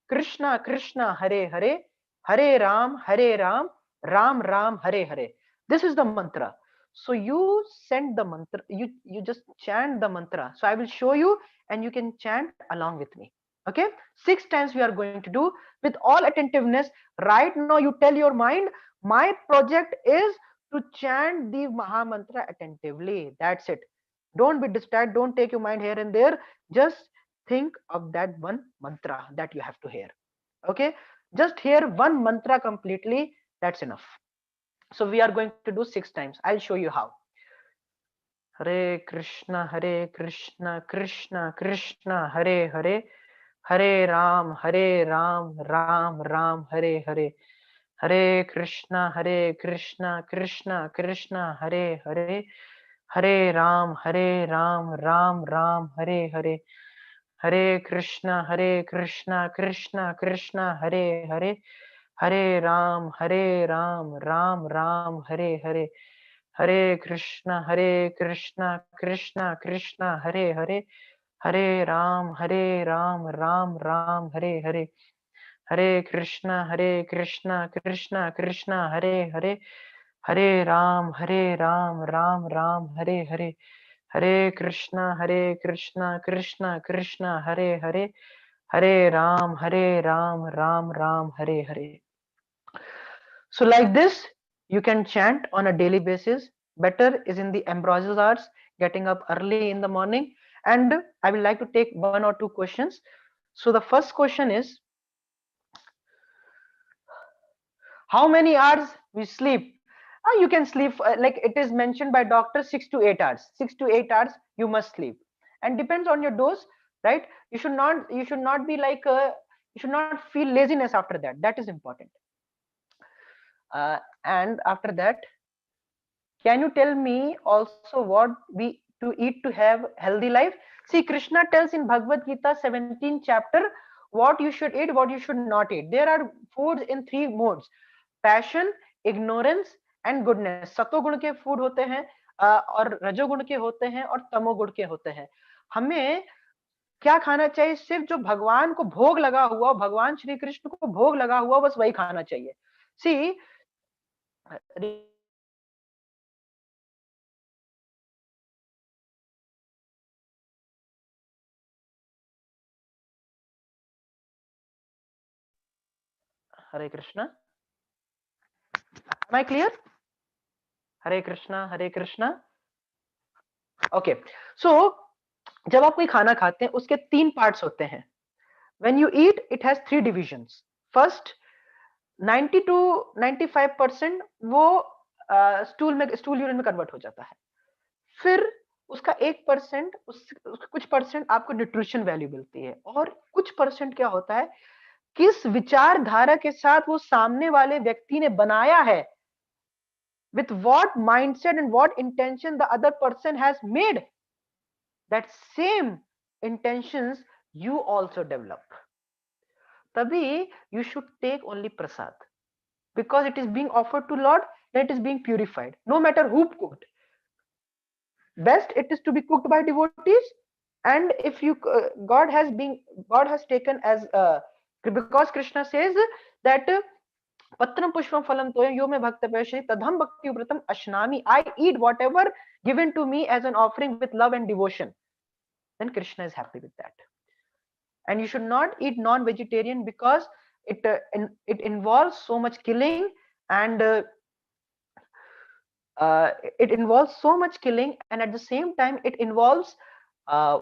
Krishna Krishna, Hare Hare, Hare Ram, Ram Ram, Hare Hare. This is the mantra. So you send the mantra, you just chant the mantra. So I will show you, and you can chant along with me. Okay, 6 times we are going to do with all attentiveness. Right now, you tell your mind, my project is to chant the Maha Mantra attentively. That's it. Don't be distracted. Don't take your mind here and there. Just think of that one mantra that you have to hear. Okay. Just hear one mantra completely. That's enough. So we are going to do 6 times. I'll show you how. Hare Krishna, Krishna Krishna, Hare Hare, Hare Ram, Ram Ram, Hare Hare. Hare Krishna, Krishna Krishna, Hare Hare, Hare Ram, Ram Ram, Hare Hare. Hare Krishna, Krishna Krishna, Hare Hare, Hare Ram, Ram Ram, Hare Hare. Hare Krishna, Krishna Krishna, Hare Hare, Hare Ram, Ram Ram, Hare Hare. Hare Krishna, Krishna Krishna, Hare Hare, Hare Ram, Ram Ram, Hare Hare. Hare Krishna, Krishna Krishna, Hare Hare, Hare Ram, Ram Ram, Hare Hare. So like this, you can chant on a daily basis. Better is in the ambrosial hours, getting up early in the morning. And I would like to take one or two questions. So the first question is, how many hours we sleep? You can sleep, like it is mentioned by doctor, 6 to 8 hours. 6 to 8 hours you must sleep, and depends on your dose, right? You should not be like you should not feel laziness after that. That is important. And after that, can you tell me also what we to eat to have healthy life? See, Krishna tells in Bhagavad Gita 17th chapter what you should eat, what you should not eat. There are foods in three modes: passion, ignorance and goodness. सतोगुण के food होते हैं, और रजोगुण के होते हैं, और तमोगुण के होते हैं. हमें क्या खाना चाहिए? सिर्फ जो भगवान को भोग लगा हुआ, भगवान श्री कृष्ण को भोग लगा हुआ, बस वही खाना चाहिए. See, Hare Krishna. Am I clear? Hare Krishna, Hare Krishna. Okay, so जब आप कोई खाना खाते हैं उसके तीन पार्ट्स होते हैं. When you eat it has three divisions. First, 90 to 95% वो स्टूल यूरिन में कन्वर्ट हो जाता है. फिर उसका 1%, कुछ परसेंट आपको न्यूट्रिशन वैल्यू मिलती है, और कुछ परसेंट क्या होता है, किस विचारधारा के साथ वो सामने वाले व्यक्ति ने बनाया है, with what mindset and what intention the other person has made, that same intentions you also develop. Tabi you should take only prasad, because it is being offered to Lord, and it is being purified, no matter who cooked. Best it is to be cooked by devotees. And if you God has taken as because Krishna says that patram pushpam phalam toyam yo me bhakta payashri tadham bhakti vratam ashnami. I eat whatever given to me as an offering with love and devotion. Then Krishna is happy with that. And you should not eat non-vegetarian, because it involves so much killing, and it involves so much killing, and at the same time it involves uh,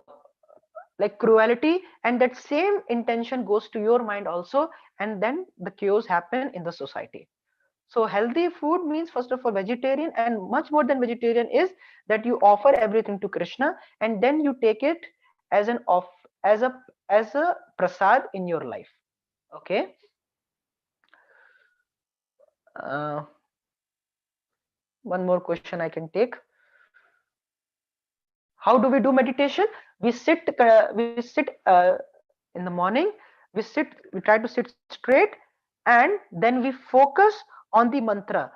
like cruelty, and that same intention goes to your mind also, and then the chaos happen in the society. So healthy food means, first of all, vegetarian, and much more than vegetarian is that you offer everything to Krishna, and then you take it as an off as a prasad in your life. Okay. uh, One more question I can take. How do we do meditation? We sit in the morning. We try to sit straight, and then we focus on the mantra.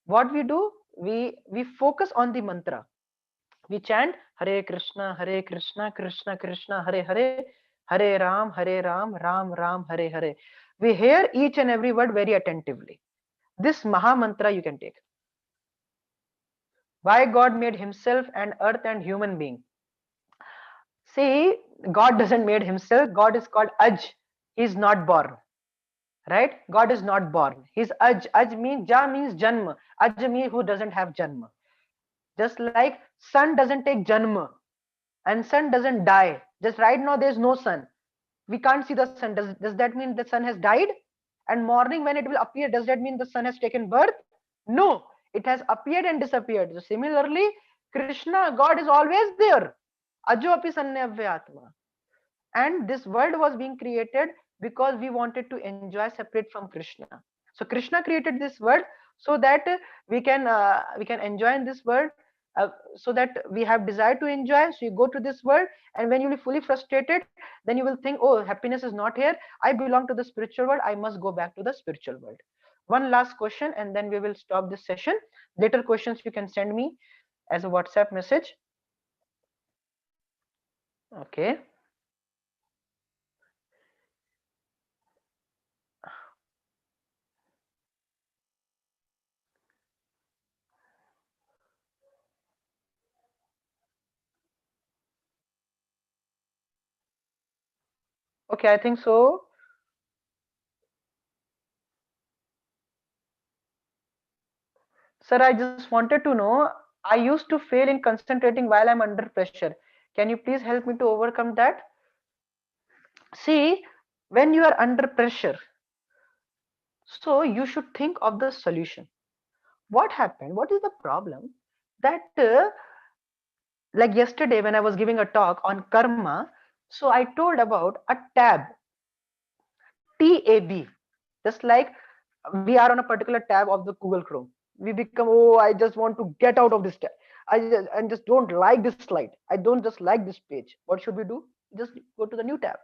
What we do, we focus on the mantra. We chant Hare Krishna, Hare Krishna, Krishna Krishna, Hare Hare, Hare Ram, Hare Ram, Ram Ram, Hare Hare. We hear each and every word very attentively. This Maha Mantra you can take. Why God made himself and earth and human being? See, God doesn't made himself. God is called Aj. He is not born. Right? God is not born. He's Aj. Aj means, Ja means Janma. Aj means who doesn't have Janma. Just like sun doesn't take Janma, and sun doesn't die. Just right now there's no sun. We can't see the sun. Does that mean the sun has died? And morning when it will appear, does that mean the sun has taken birth? No, it has appeared and disappeared. So similarly, Krishna, God is always there. Ajo api sannyavyatma. And this world was being created because we wanted to enjoy separate from Krishna. So Krishna created this world so that we can enjoy in this world, so that we have desire to enjoy. So you go to this world, and when you will be fully frustrated, then you will think, oh, happiness is not here, I belong to the spiritual world, I must go back to the spiritual world. One last question, and then we will stop this session. Later questions you can send me as a WhatsApp message. Okay. Okay, I think so. Sir, I just wanted to know, I used to fail in concentrating while I'm under pressure. Can you please help me to overcome that? See, when you are under pressure, so you should think of the solution. what happened? What is the problem? That like yesterday when I was giving a talk on karma, so I told about a tab, TAB. Just like we are on a particular tab of the Google Chrome, we become, oh, I just want to get out of this tab. I just don't like this slide. I don't just like this page. What should we do? Just go to the new tab.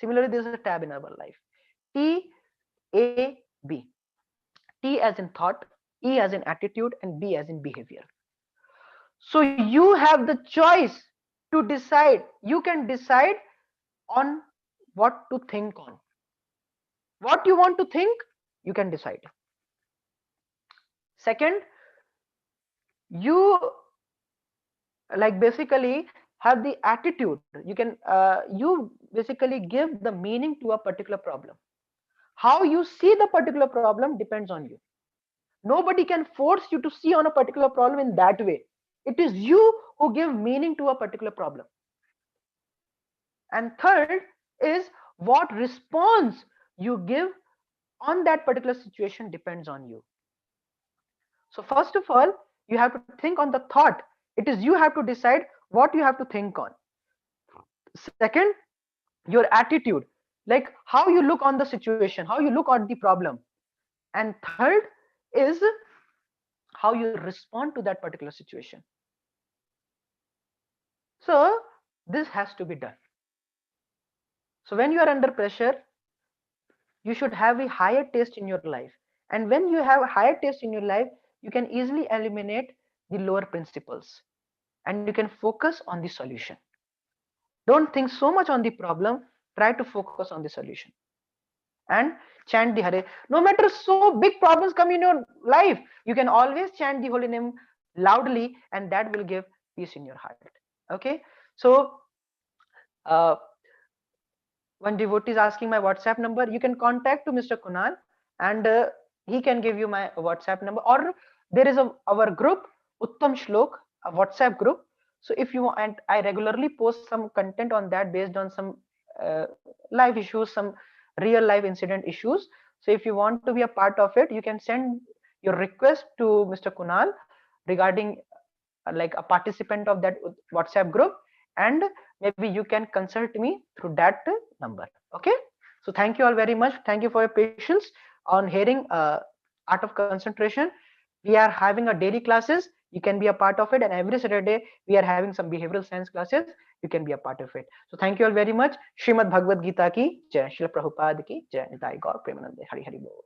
Similarly, there is a tab in our life. TAB. T as in thought, E as in attitude, and B as in behavior. So you have the choice to decide. You can decide on what to think on. What you want to think, you can decide. Second, you like basically have the attitude. You can you basically give the meaning to a particular problem. How you see the particular problem depends on you. Nobody can force you to see on a particular problem in that way. It is you who give meaning to a particular problem. And third is what response you give on that particular situation depends on you. So first of all, you have to think on the thought. It is you have to decide what you have to think on. Second, your attitude, like how you look on the situation, how you look at the problem. And third is how you respond to that particular situation. So this has to be done. So when you are under pressure, you should have a higher taste in your life. And when you have a higher taste in your life, you can easily eliminate the lower principles and you can focus on the solution. Don't think so much on the problem, try to focus on the solution. And chant the Hare. No matter so big problems come in your life, you can always chant the holy name loudly, and that will give peace in your heart. Okay, so uh, one devotee is asking my WhatsApp number. You can contact to Mr. Kunal, and he can give you my WhatsApp number. Or there is our group Uttam Shlok, a WhatsApp group. So if you want, and I regularly post some content on that based on some life issues, some real life incident issues. So if you want to be a part of it, you can send your request to Mr. Kunal regarding like a participant of that WhatsApp group, and maybe you can consult me through that number. Okay, so thank you all very much. Thank you for your patience on hearing art of concentration. We are having a daily classes, you can be a part of it, and every Saturday we are having some behavioral science classes, you can be a part of it. So thank you all very much. Shrimad Bhagavad Gita ki jai, Srila Prabhupada ki jai, Nitai Gaur Premanande, Hari Hari Bol.